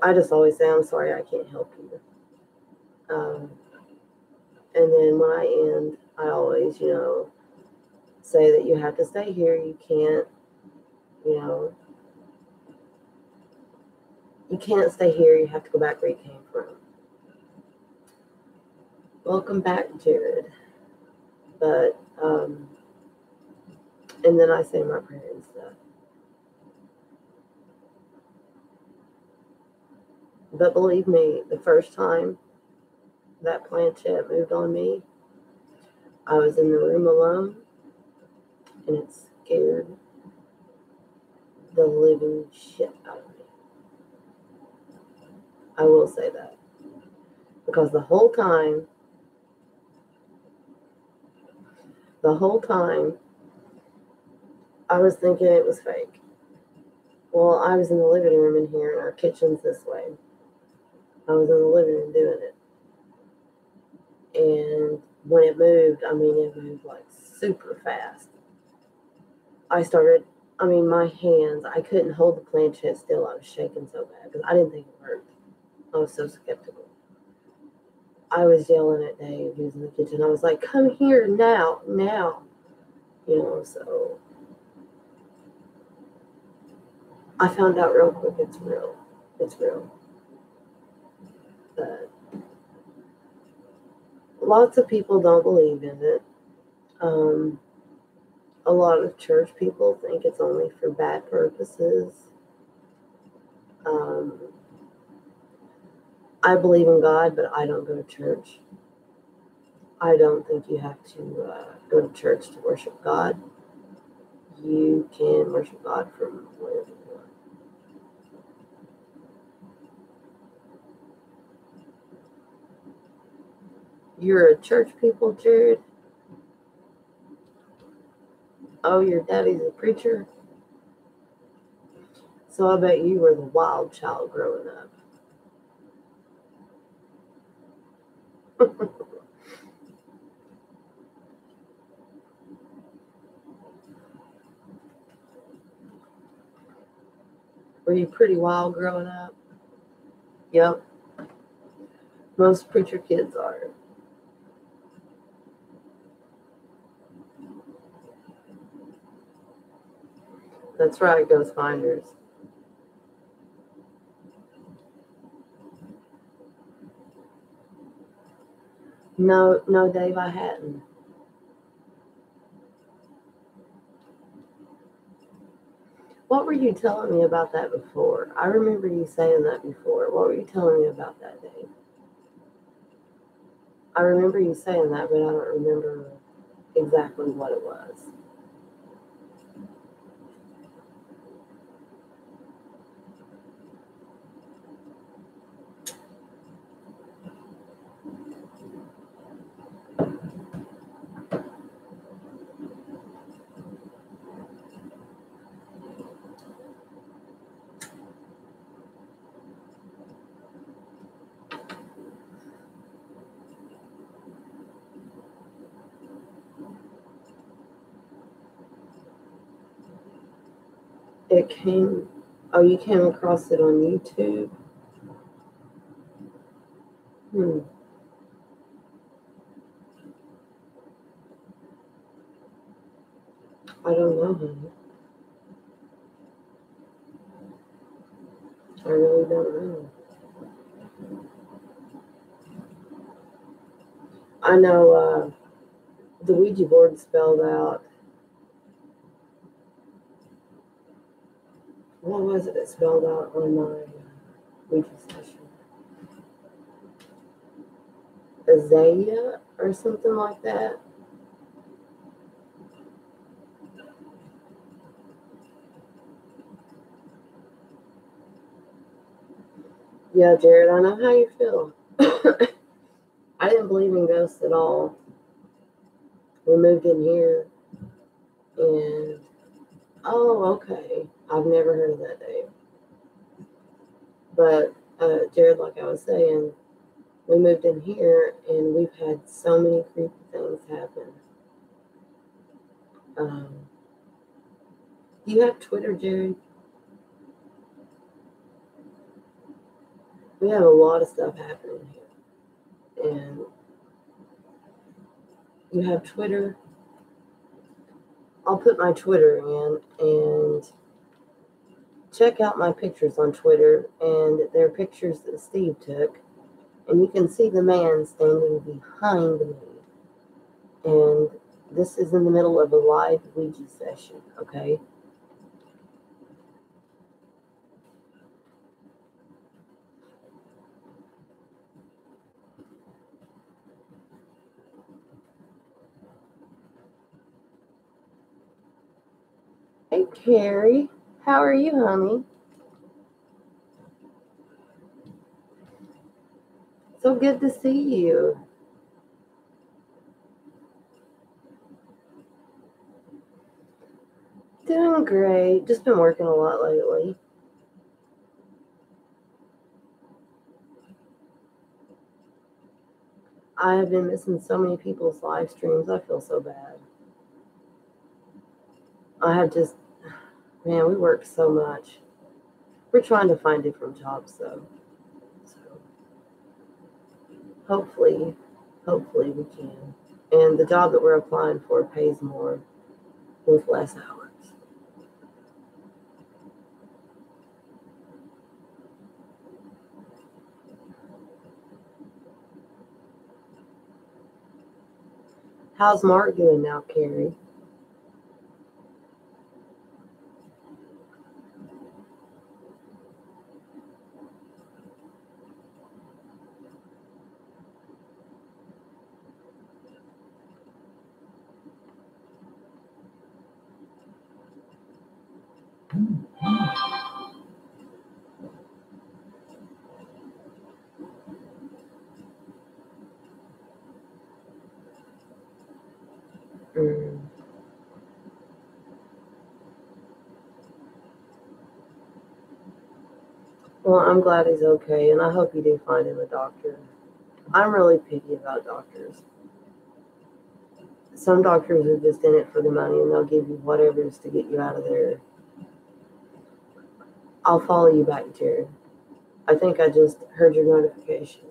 I just always say, I'm sorry, I can't help you. And then when I end, I always, say that you have to stay here. You can't, you can't stay here. You have to go back where you came from. Welcome back, Jared. But, and then I say my prayer and stuff. But believe me, the first time that planchette moved on me, I was in the room alone, and it scared the living shit out of me. I will say that. Because the whole time, I was thinking it was fake. Well, I was in the living room in here, and our kitchen's this way. I was in the living room doing it. And when it moved, it moved like super fast. My hands, I couldn't hold the planchette still. I was shaking so bad because I didn't think it worked. I was so skeptical. I was yelling at Dave, who's in the kitchen. I was like, come here now. So I found out real quick it's real. It's real. But lots of people don't believe in it. A lot of church people think it's only for bad purposes. I believe in God, but I don't go to church. I don't think you have to go to church to worship God. You can worship God from wherever you want. You're a church people, Jared? Oh, your daddy's a preacher? So I bet you were the wild child growing up. Were you pretty wild growing up? Yep. Most preacher kids are. That's right, Ghost Finders. No, no, Dave, I hadn't. What were you telling me about that before? I remember you saying that before. What were you telling me about that, Dave? I remember you saying that, but I don't remember exactly what it was. It came, oh, you came across it on YouTube? Hmm. I don't know, honey. I really don't know. I know the Ouija board spelled out. What was it spelled out on my Ouija session? Azalea or something like that. Yeah, Jared, I know how you feel. I didn't believe in ghosts at all. We moved in here and oh, okay. I've never heard of that, Dave. But Jared, like I was saying, we moved in here and we've had so many creepy things happen. Do you have Twitter, Jared? We have a lot of stuff happening here. And you have Twitter. I'll put my Twitter in and check out my pictures on Twitter. And they're pictures that Steve took. And you can see the man standing behind me. And this is in the middle of a live Ouija session, okay? Hey, Carrie. How are you, honey? So good to see you. Doing great. Just been working a lot lately. I have been missing so many people's live streams. I feel so bad. I have just, man, we work so much. We're trying to find different jobs, though. So hopefully we can. And the job that we're applying for pays more with less hours. How's Mark doing now, Carrie? Mm. Well, I'm glad he's okay, and I hope you do find him a doctor. I'm really picky about doctors. Some doctors are just in it for the money, and they'll give you whatever is to get you out of there. I'll follow you back, Jared. I think I just heard your notification.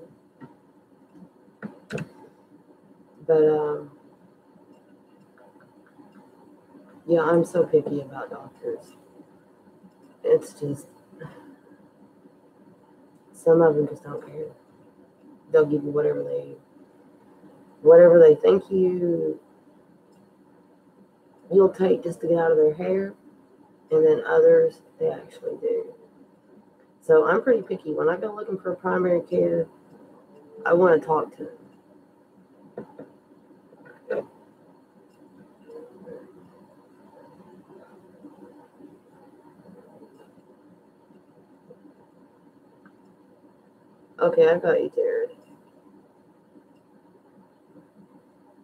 But, yeah, I'm so picky about doctors. It's just, some of them just don't care. They'll give you whatever they think you'll take just to get out of their hair, and then others, they actually do. So I'm pretty picky. When I go looking for primary care, I want to talk to them. Okay, I got you, Jared.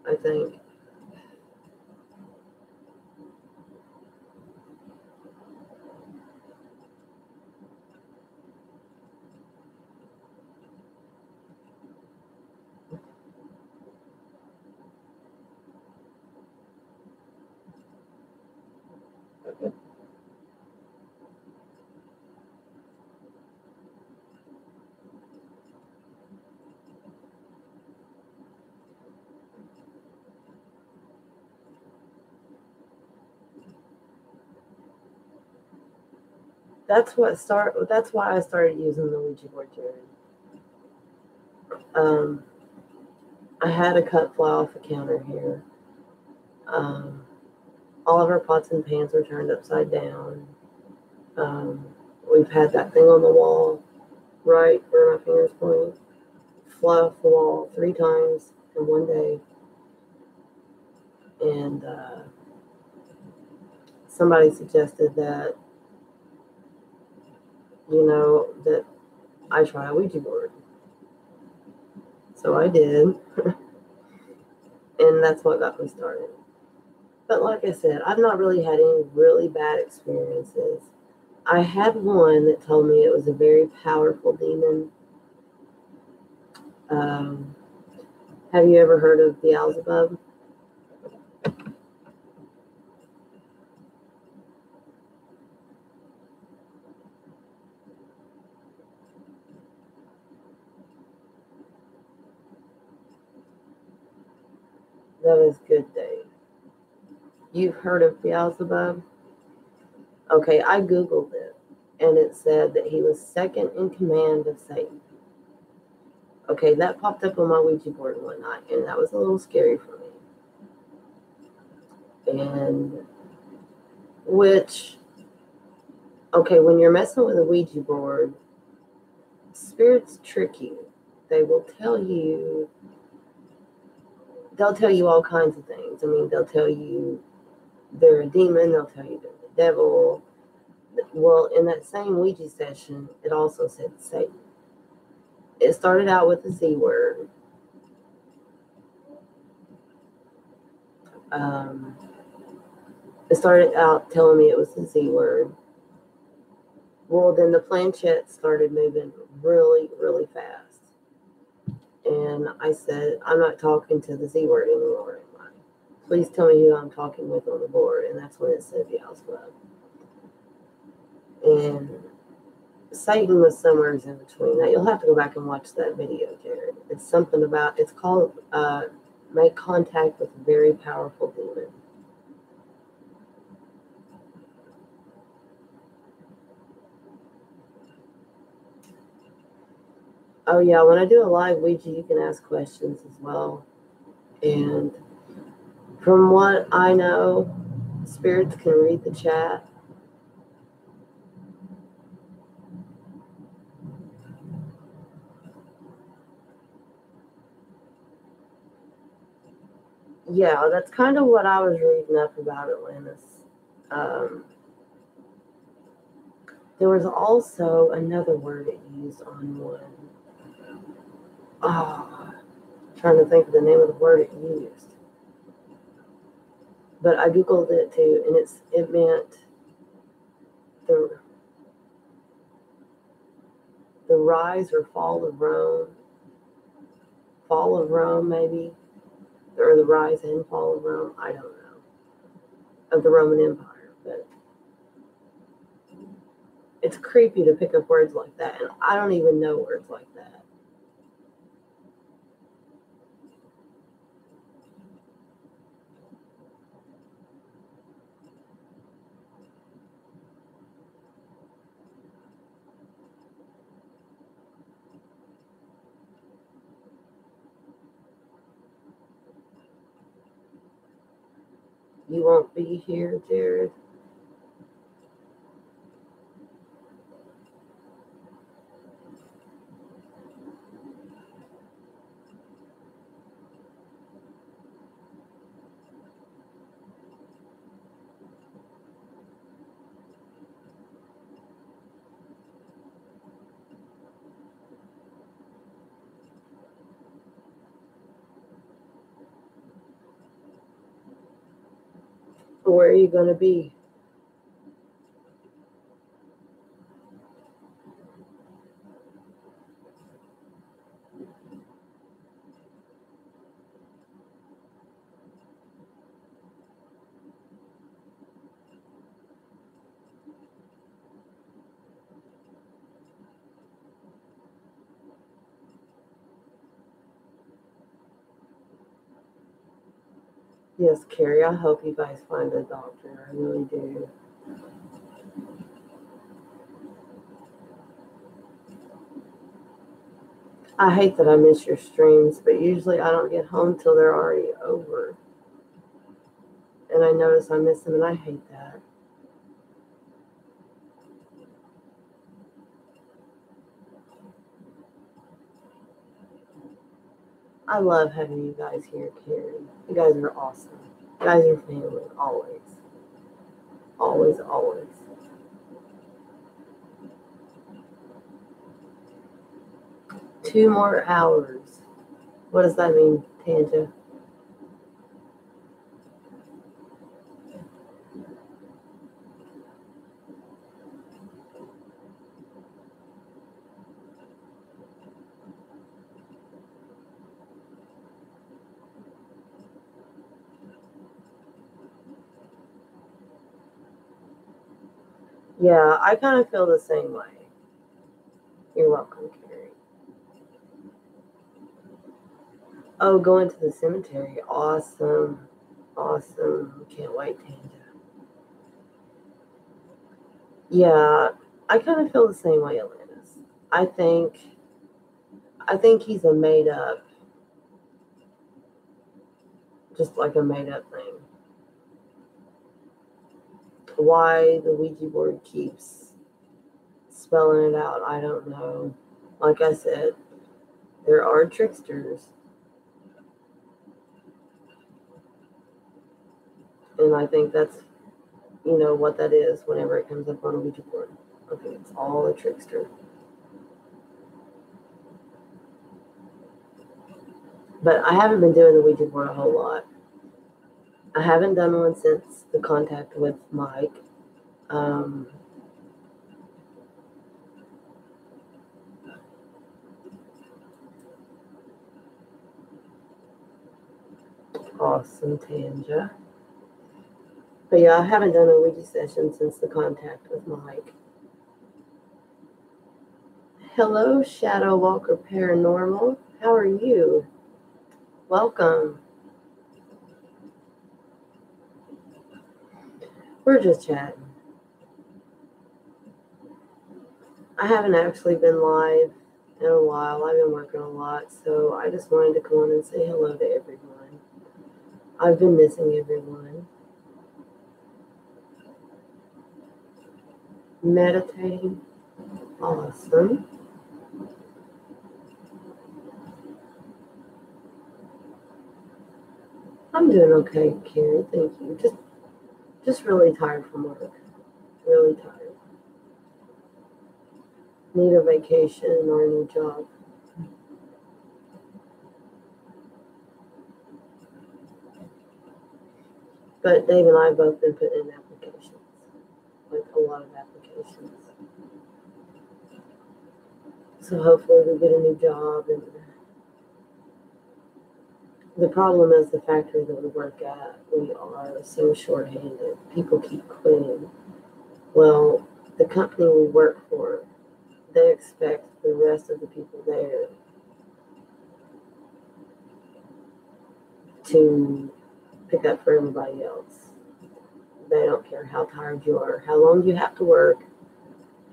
I think. That's why I started using the Ouija board, Jared. I had a cut fly off the counter here. All of our pots and pans were turned upside down. We've had that thing on the wall, right where my fingers point, fly off the wall 3 times in one day. And somebody suggested that, that I try a Ouija board. So I did. And that's what got me started. But like I said, I've not really had any really bad experiences. I had one that told me it was a very powerful demon. Have you ever heard of Beelzebub? That is good, Dave. You've heard of Beelzebub? Okay, I Googled it, and it said that he was second in command of Satan. Okay, that popped up on my Ouija board one night, and that was a little scary for me. And when you're messing with a Ouija board, spirits trick you. They will tell you, they'll tell you all kinds of things. I mean, they'll tell you they're a demon, they'll tell you they're the devil. Well, in that same Ouija session, it also said Satan. It started out with the Z word. It started out telling me it was the Z word. Well, then the planchette started moving really, really fast. And I said, I'm not talking to the Z word anymore. Please tell me who I'm talking with on the board. And that's when it said Beelzebub. And Satan was somewhere in between that. You'll have to go back and watch that video, Jared. It's something about, it's called Make Contact with a Very Powerful Demon. Oh, yeah, when I do a live Ouija, you can ask questions as well. And from what I know, spirits can read the chat. Yeah, that's kind of what I was reading up about Atlantis. There was also another word it used on one. Trying to think of the name of the word it used. But I Googled it too, and it meant The rise or fall of Rome. Fall of Rome, maybe. Or the rise and fall of Rome. I don't know. Of the Roman Empire. But it's creepy to pick up words like that. And I don't even know words like that. You won't be here, Jared. Where are you going to be? Yes, Carrie, I hope you guys find a doctor. I really do. I hate that I miss your streams, but usually I don't get home till they're already over. And I notice I miss them, and I hate that. I love having you guys here, Carrie. You guys are awesome. You guys are family, always. Always, always. Two more hours. What does that mean, Tanja? Yeah, I kind of feel the same way. You're welcome, Carrie. Oh, going to the cemetery. Awesome. Awesome. Can't wait, Tanja. Yeah, I kind of feel the same way, Atlantis. I think he's a made up, just like a made up thing. Why the Ouija board keeps spelling it out, I don't know. Like I said, there are tricksters. And I think that's, what that is whenever it comes up on a Ouija board. I think it's all a trickster. But I haven't been doing the Ouija board a whole lot. I haven't done one since the contact with Mike. Awesome, Tanja. But yeah, I haven't done a Ouija session since the contact with Mike. Hello, Shadow Walker Paranormal. How are you? Welcome. We're just chatting. I haven't actually been live in a while. I've been working a lot, so I just wanted to come on and say hello to everyone. I've been missing everyone. Meditating. Awesome. I'm doing okay, Carrie. Thank you. Just really tired from work. Really tired. Need a vacation or a new job. But Dave and I have both been putting in applications. Like a lot of applications. So hopefully we get a new job. And the problem is the factory that we work at, we are so short-handed. People keep quitting. Well, the company we work for, they expect the rest of the people there to pick up for everybody else. They don't care how tired you are, how long you have to work,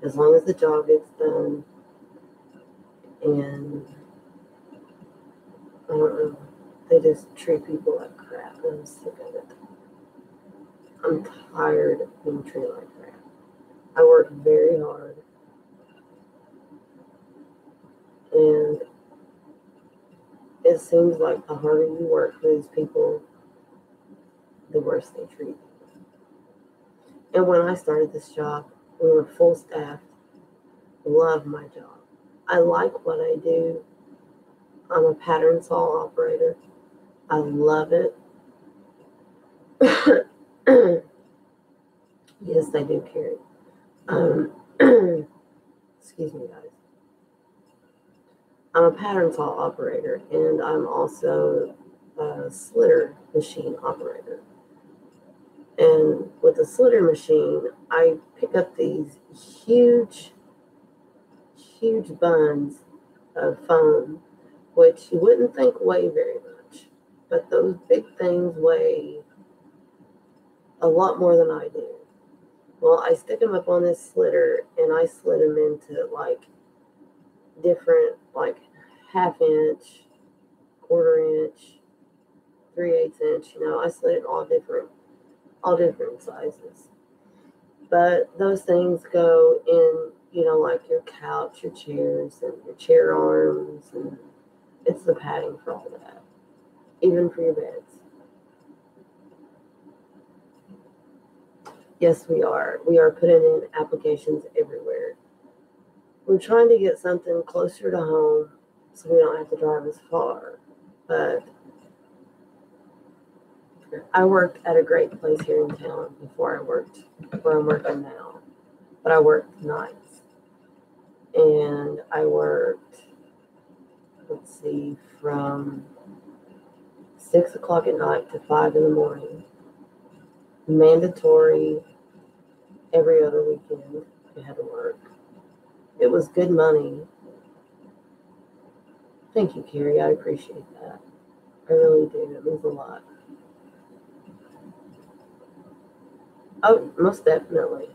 as long as the job gets done. And I don't know, they just treat people like crap, and I'm sick of it. I'm tired of being treated like crap. I work very hard, and it seems like the harder you work for these people, the worse they treat you. And when I started this job, we were full staffed. Love my job. I like what I do. I'm a pattern saw operator. I love it. Yes, I do, Carrie. Excuse me, guys. I'm a pattern saw operator, and I'm also a slitter machine operator. And with the slitter machine, I pick up these huge buns of foam, which you wouldn't think weigh very much, but those big things weigh a lot more than I do. Well, I stick them up on this slitter, and I slit them into like different, like half-inch, quarter-inch, 3/8 inch. I slit it all different sizes. But those things go in, like your couch, your chairs, and your chair arms, and it's the padding for all that, even for your beds. Yes, we are. We are putting in applications everywhere. We're trying to get something closer to home so we don't have to drive as far. But I worked at a great place here in town before I worked where I'm working now. But I worked nights. And I worked, from 6 o'clock at night to 5 in the morning. Mandatory every other weekend you had to work. It was good money. Thank you, Carrie. I appreciate that. I really do. It means a lot. Oh, most definitely.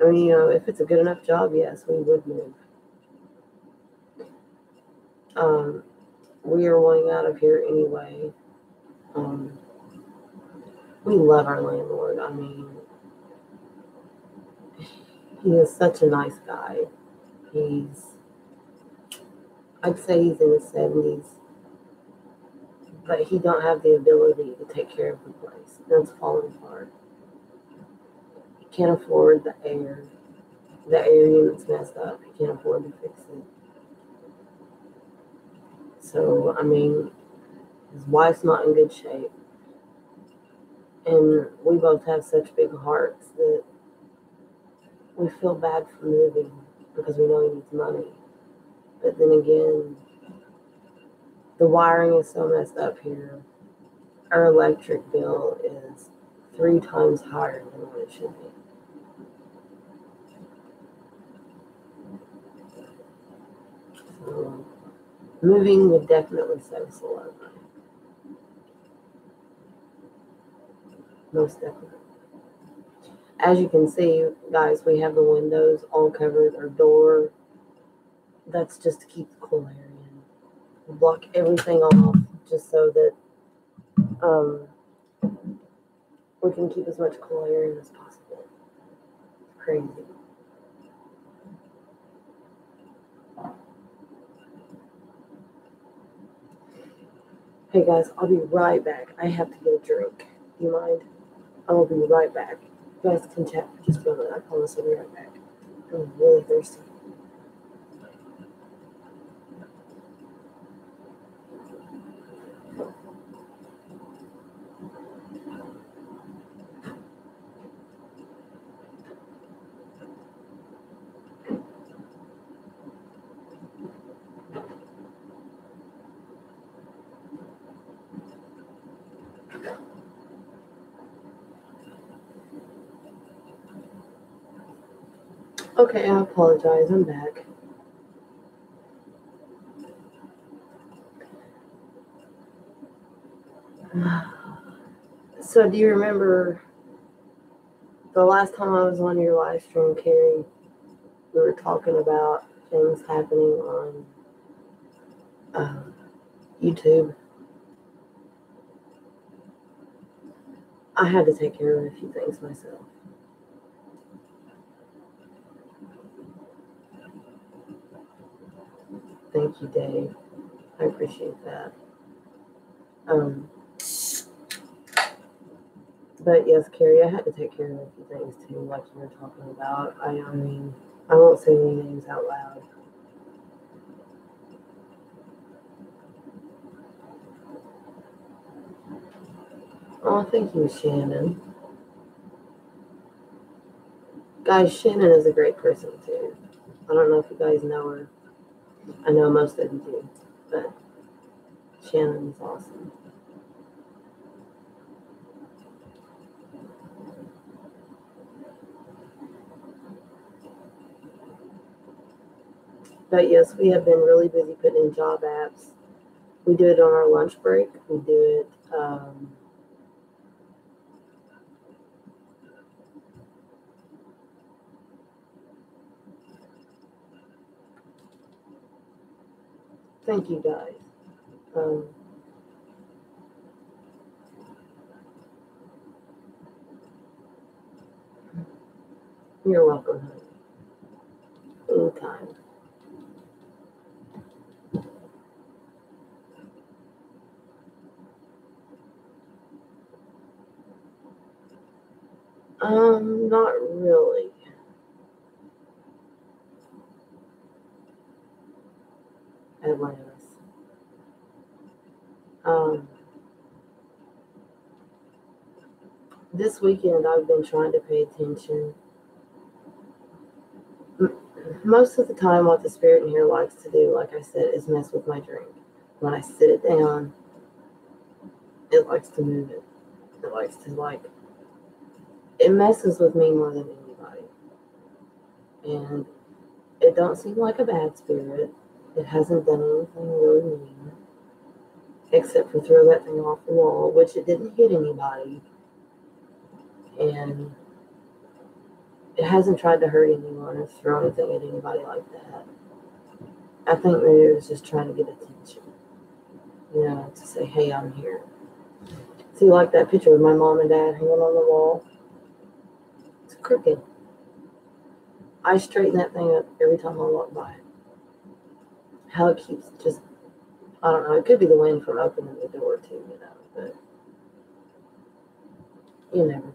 I mean, if it's a good enough job, yes, we would move. We are wanting out of here anyway. We love our landlord. I mean, he is such a nice guy. I'd say he's in his 70s, but he don't have the ability to take care of the place. It's falling apart. He can't afford the air. The air unit's messed up. He can't afford to fix it. So, I mean, his wife's not in good shape. And we both have such big hearts that we feel bad for moving because we know he needs money. But then again, the wiring is so messed up here. Our electric bill is 3 times higher than what it should be. So, moving would definitely save us a lot of money. Most definitely. As you can see, guys, we have the windows all covered, our door. That's just to keep the cool air in. We block everything off just so that we can keep as much cool air in as possible. It's crazy. Hey guys, I'll be right back. I have to get a drink. Do you mind? I'll be right back. You guys can chat for just a moment. I promise I'll be right back. I'm really thirsty. Okay, I apologize. I'm back. So, do you remember the last time I was on your live stream, Carrie? We were talking about things happening on YouTube. I had to take care of a few things myself. Thank you, Dave. I appreciate that. But yes, Carrie, I had to take care of a few things too, like you were talking about. I mean, I won't say any names out loud. Oh, thank you, Shannon. Guys, Shannon is a great person too. I don't know if you guys know her. I know most of you do, but Shannon is awesome. But yes, we have been really busy putting in job apps. We do it on our lunch break. We do it thank you guys. You're welcome, honey. Anytime. Not really. Atlantis. This weekend I've been trying to pay attention. Most of the time, what the spirit in here likes to do, like I said, is mess with my drink. When I sit it down, it likes to move it. It likes to it messes with me more than anybody. And it don't seem like a bad spirit. It hasn't done anything really mean, except for throw that thing off the wall, which it didn't hit anybody. And it hasn't tried to hurt anyone or throw anything at anybody like that. I think maybe it was just trying to get attention. To say, hey, I'm here. See, like that picture of my mom and dad hanging on the wall? It's crooked. I straighten that thing up every time I walk by it. How it keeps just, I don't know, it could be the wind from opening the door too, but you never know.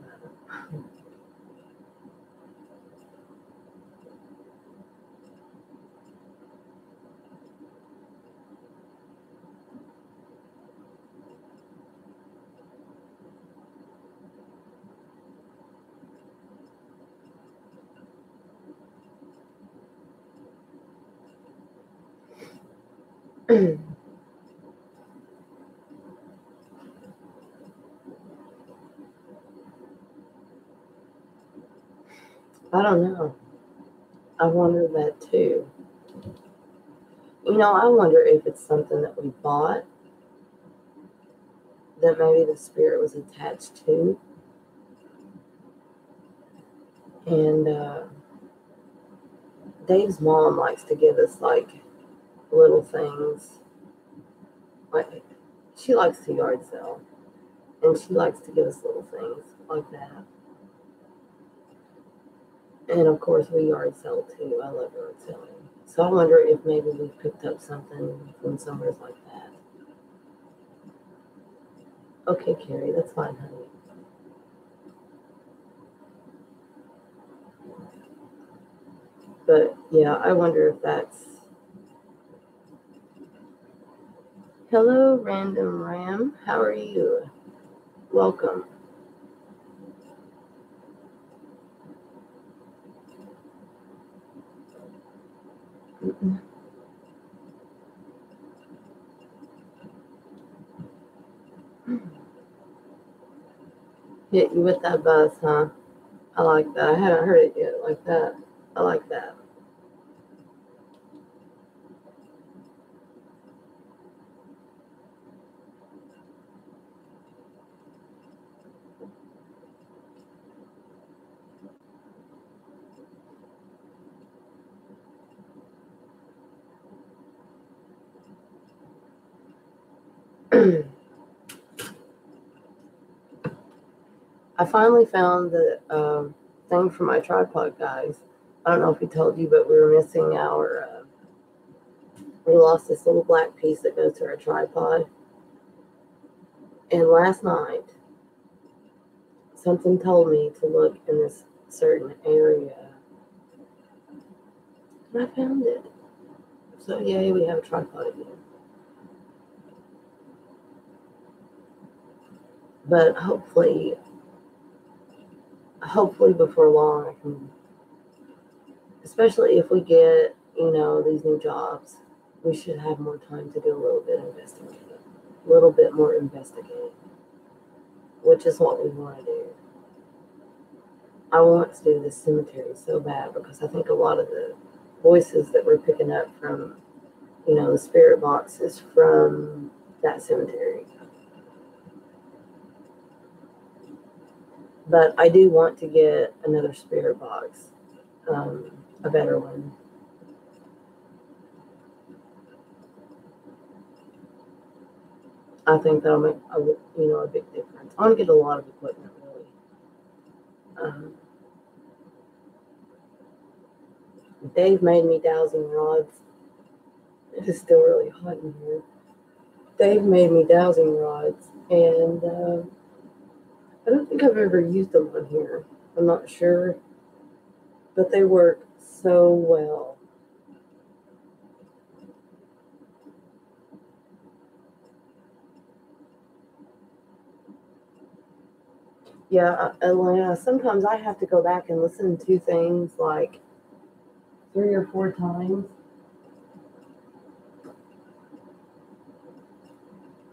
I don't know. I wonder that too. I wonder if it's something that we bought that maybe the spirit was attached to. And Dave's mom likes to give us little things. Like she likes to yard sell, and she likes to give us little things like that. And of course, we yard sell too. I love yard selling. So I wonder if maybe we picked up something from somewhere like that. Okay, Carrie, that's fine, honey. But yeah, I wonder if that's. Hello, Random Ram. How are you? Welcome. Hit you with that buzz, huh? I like that. I haven't heard it yet like that. I like that. I finally found the thing for my tripod, guys. I don't know if he told you, but we were missing our. We lost this little black piece that goes to our tripod. And last night, something told me to look in this certain area. And I found it. So, yay, we have a tripod again. But hopefully before long, I can, especially if we get, these new jobs, we should have more time to do a little bit more investigating, which is what we want to do. I want to do this cemetery so bad because I think a lot of the voices that we're picking up from, the spirit box is from that cemetery. But I do want to get another spirit box, a better one. I think that'll make a big difference. I want to get a lot of equipment, really. Dave made me dowsing rods. It is still really hot in here. Dave made me dowsing rods, and I don't think I've ever used them on here. I'm not sure, but they work so well. Yeah, Atlanta, sometimes I have to go back and listen to things like 3 or 4 times.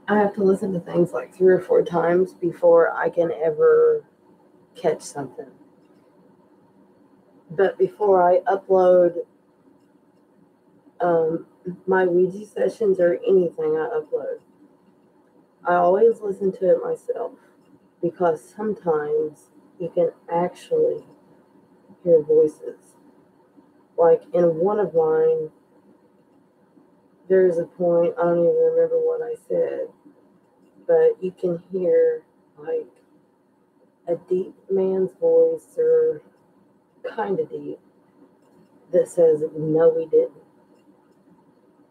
I have to listen to things like 3 or 4 times before I can ever catch something. But before I upload my Ouija sessions or anything I upload, I always listen to it myself because sometimes you can actually hear voices. Like in one of mine, there's a point, I don't even remember what I said, but you can hear like a deep man's voice, or kind of deep, that says, "No, we didn't."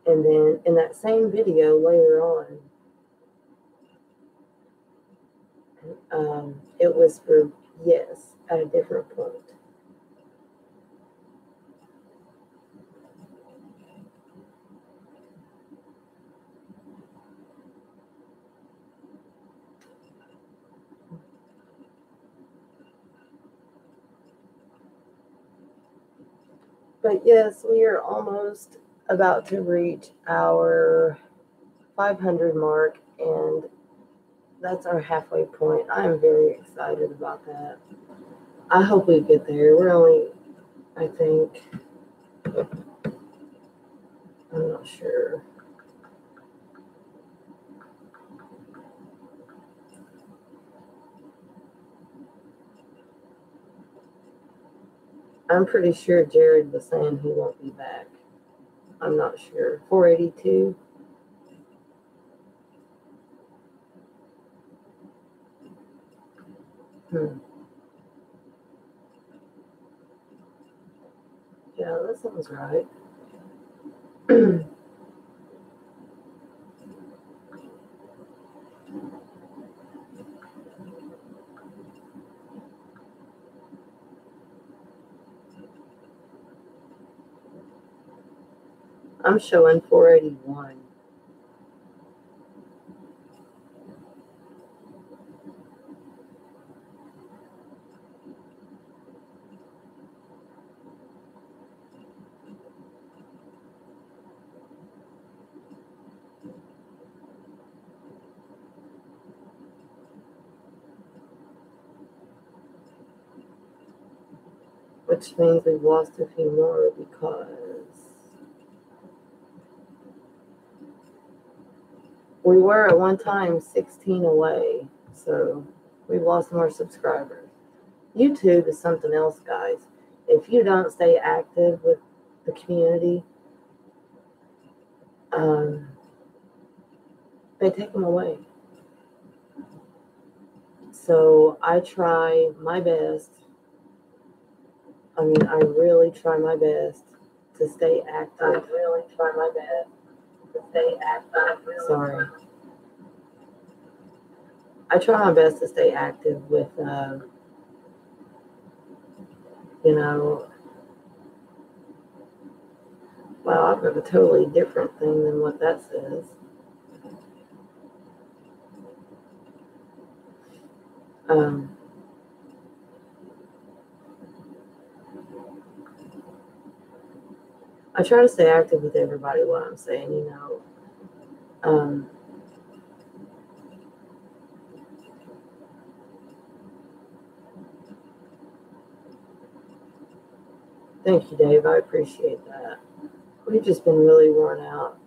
And then in that same video later on, it whispered yes at a different point. But yes, we are almost about to reach our 500 mark, and that's our halfway point. I'm very excited about that. I hope we get there. We're only, I think, I'm not sure. I'm pretty sure Jared was saying he won't be back. I'm not sure. 482. Yeah, that sounds right. I'm showing 481. which means we've lost a few more because we were at one time 16 away, so we've lost more subscribers. YouTube is something else, guys. If you don't stay active with the community, they take them away. So I try my best. I mean, I really try my best to stay active. Sorry. I try my best to stay active with, wow, I've got a totally different thing than what that says. I try to stay active with everybody, what I'm saying, Thank you, Dave. I appreciate that. We've just been really worn out.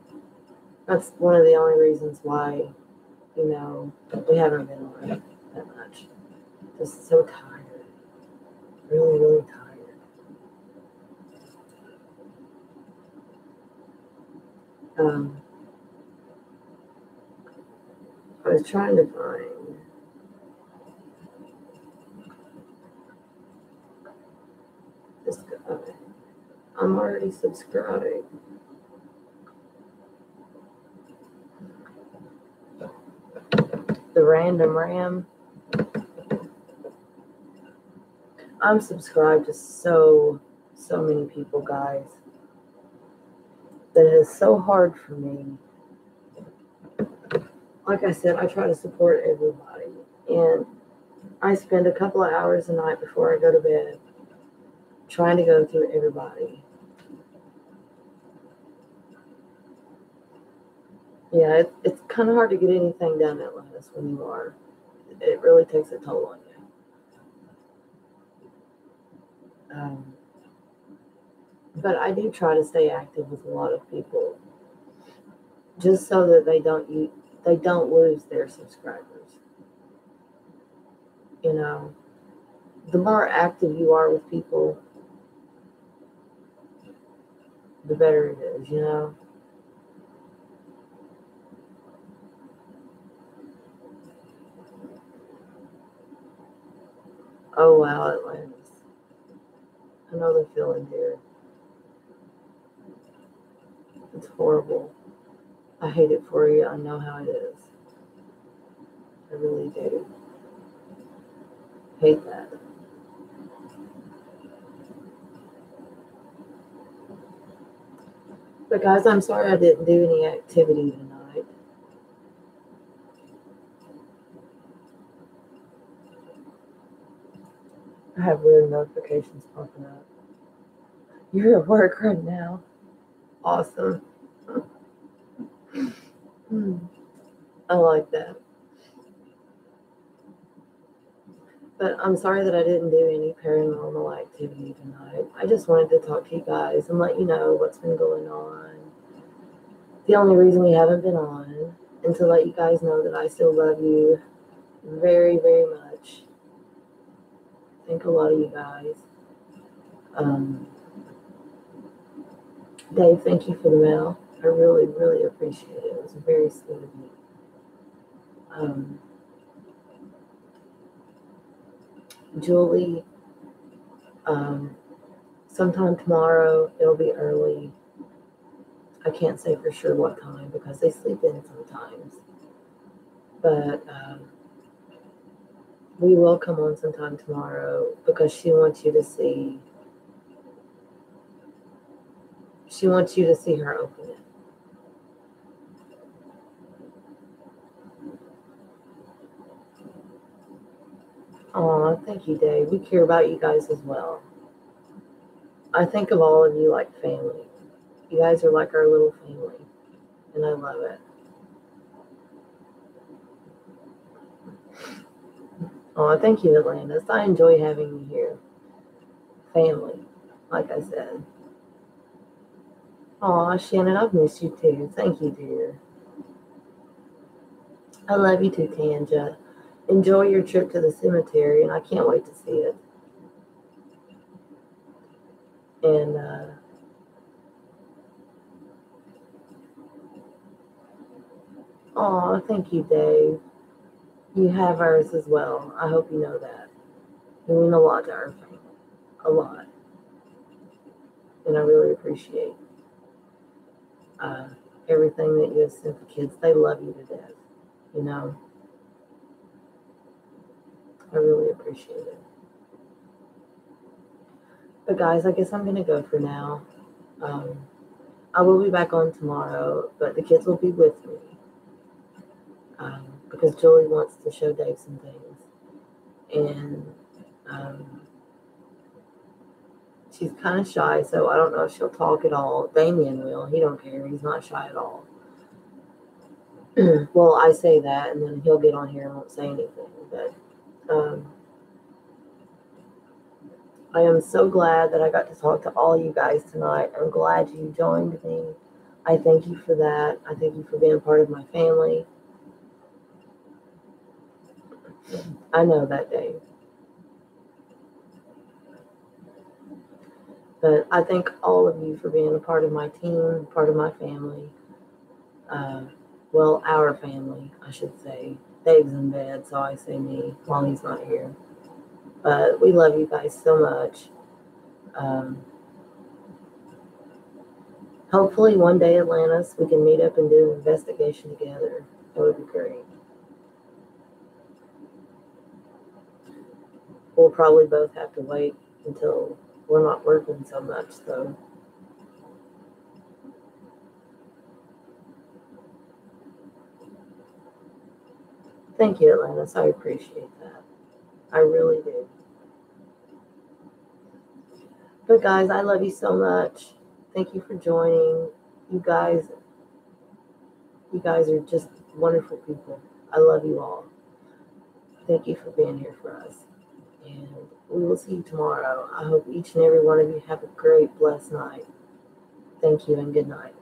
That's one of the only reasons why, we haven't been on that much. Just so tired. Really, really tired. I was trying to find this guy. I'm already subscribed. The Random Ram. I'm subscribed to so many people, guys, that it is so hard for me. Like I said, I try to support everybody, and I spend a couple of hours a night before I go to bed trying to go through everybody. Yeah, it's kind of hard to get anything done at last when you are. It really takes a toll on you. But I do try to stay active with a lot of people, just so that they don't lose their subscribers. The more active you are with people, the better it is. Oh wow, Atlantis. I know the feeling, dear. It's horrible. I hate it for you. I know how it is. I really do. Hate that. But guys, I'm sorry I didn't do any activity tonight. I have weird notifications popping up. You're at work right now. Awesome. I like that. But I'm sorry that I didn't do any paranormal activity tonight. I just wanted to talk to you guys and let you know what's been going on. The only reason we haven't been on, and to let you guys know that I still love you very, very much. I think a lot of you guys. Dave, thank you for the mail. I really, really appreciate it. It was very sweet of you. Julie, sometime tomorrow, it'll be early. I can't say for sure what time because they sleep in sometimes. But we will come on sometime tomorrow because she wants you to see. She wants you to see her open it. Aw, thank you, Dave. We care about you guys as well. I think of all of you like family. You guys are like our little family, and I love it. Aw, thank you, Atlantis. I enjoy having you here. family, like I said. Aw, Shannon, I've missed you too. Thank you, dear. I love you too, Tanja. Enjoy your trip to the cemetery, and I can't wait to see it. And aw, thank you, Dave. You have ours as well. I hope you know that. You mean a lot to our family. A lot. And I really appreciate uh, everything that you have sent the kids. They love you to death. You know, I really appreciate it. But guys, I guess I'm going to go for now. I will be back on tomorrow, but the kids will be with me because Julie wants to show Dave some things. And she's kind of shy, so I don't know if she'll talk at all. Damien will. He don't care. He's not shy at all. Well, I say that, and then he'll get on here and won't say anything. But I am so glad that I got to talk to all you guys tonight. I'm glad you joined me. I thank you for that. I thank you for being a part of my family. I know that, Dave. But I thank all of you for being a part of my team, part of my family. Well, our family, I should say. Dave's in bed, so I say me while he's not here. But we love you guys so much. Hopefully one day, Atlantis, we can meet up and do an investigation together. That would be great. We'll probably both have to wait until we're not working so much, though. Thank you, Atlantis. I appreciate that. I really do. But guys, I love you so much. Thank you for joining. You guys are just wonderful people. I love you all. Thank you for being here for us. And we will see you tomorrow. I hope each and every one of you have a great, blessed night. Thank you and good night.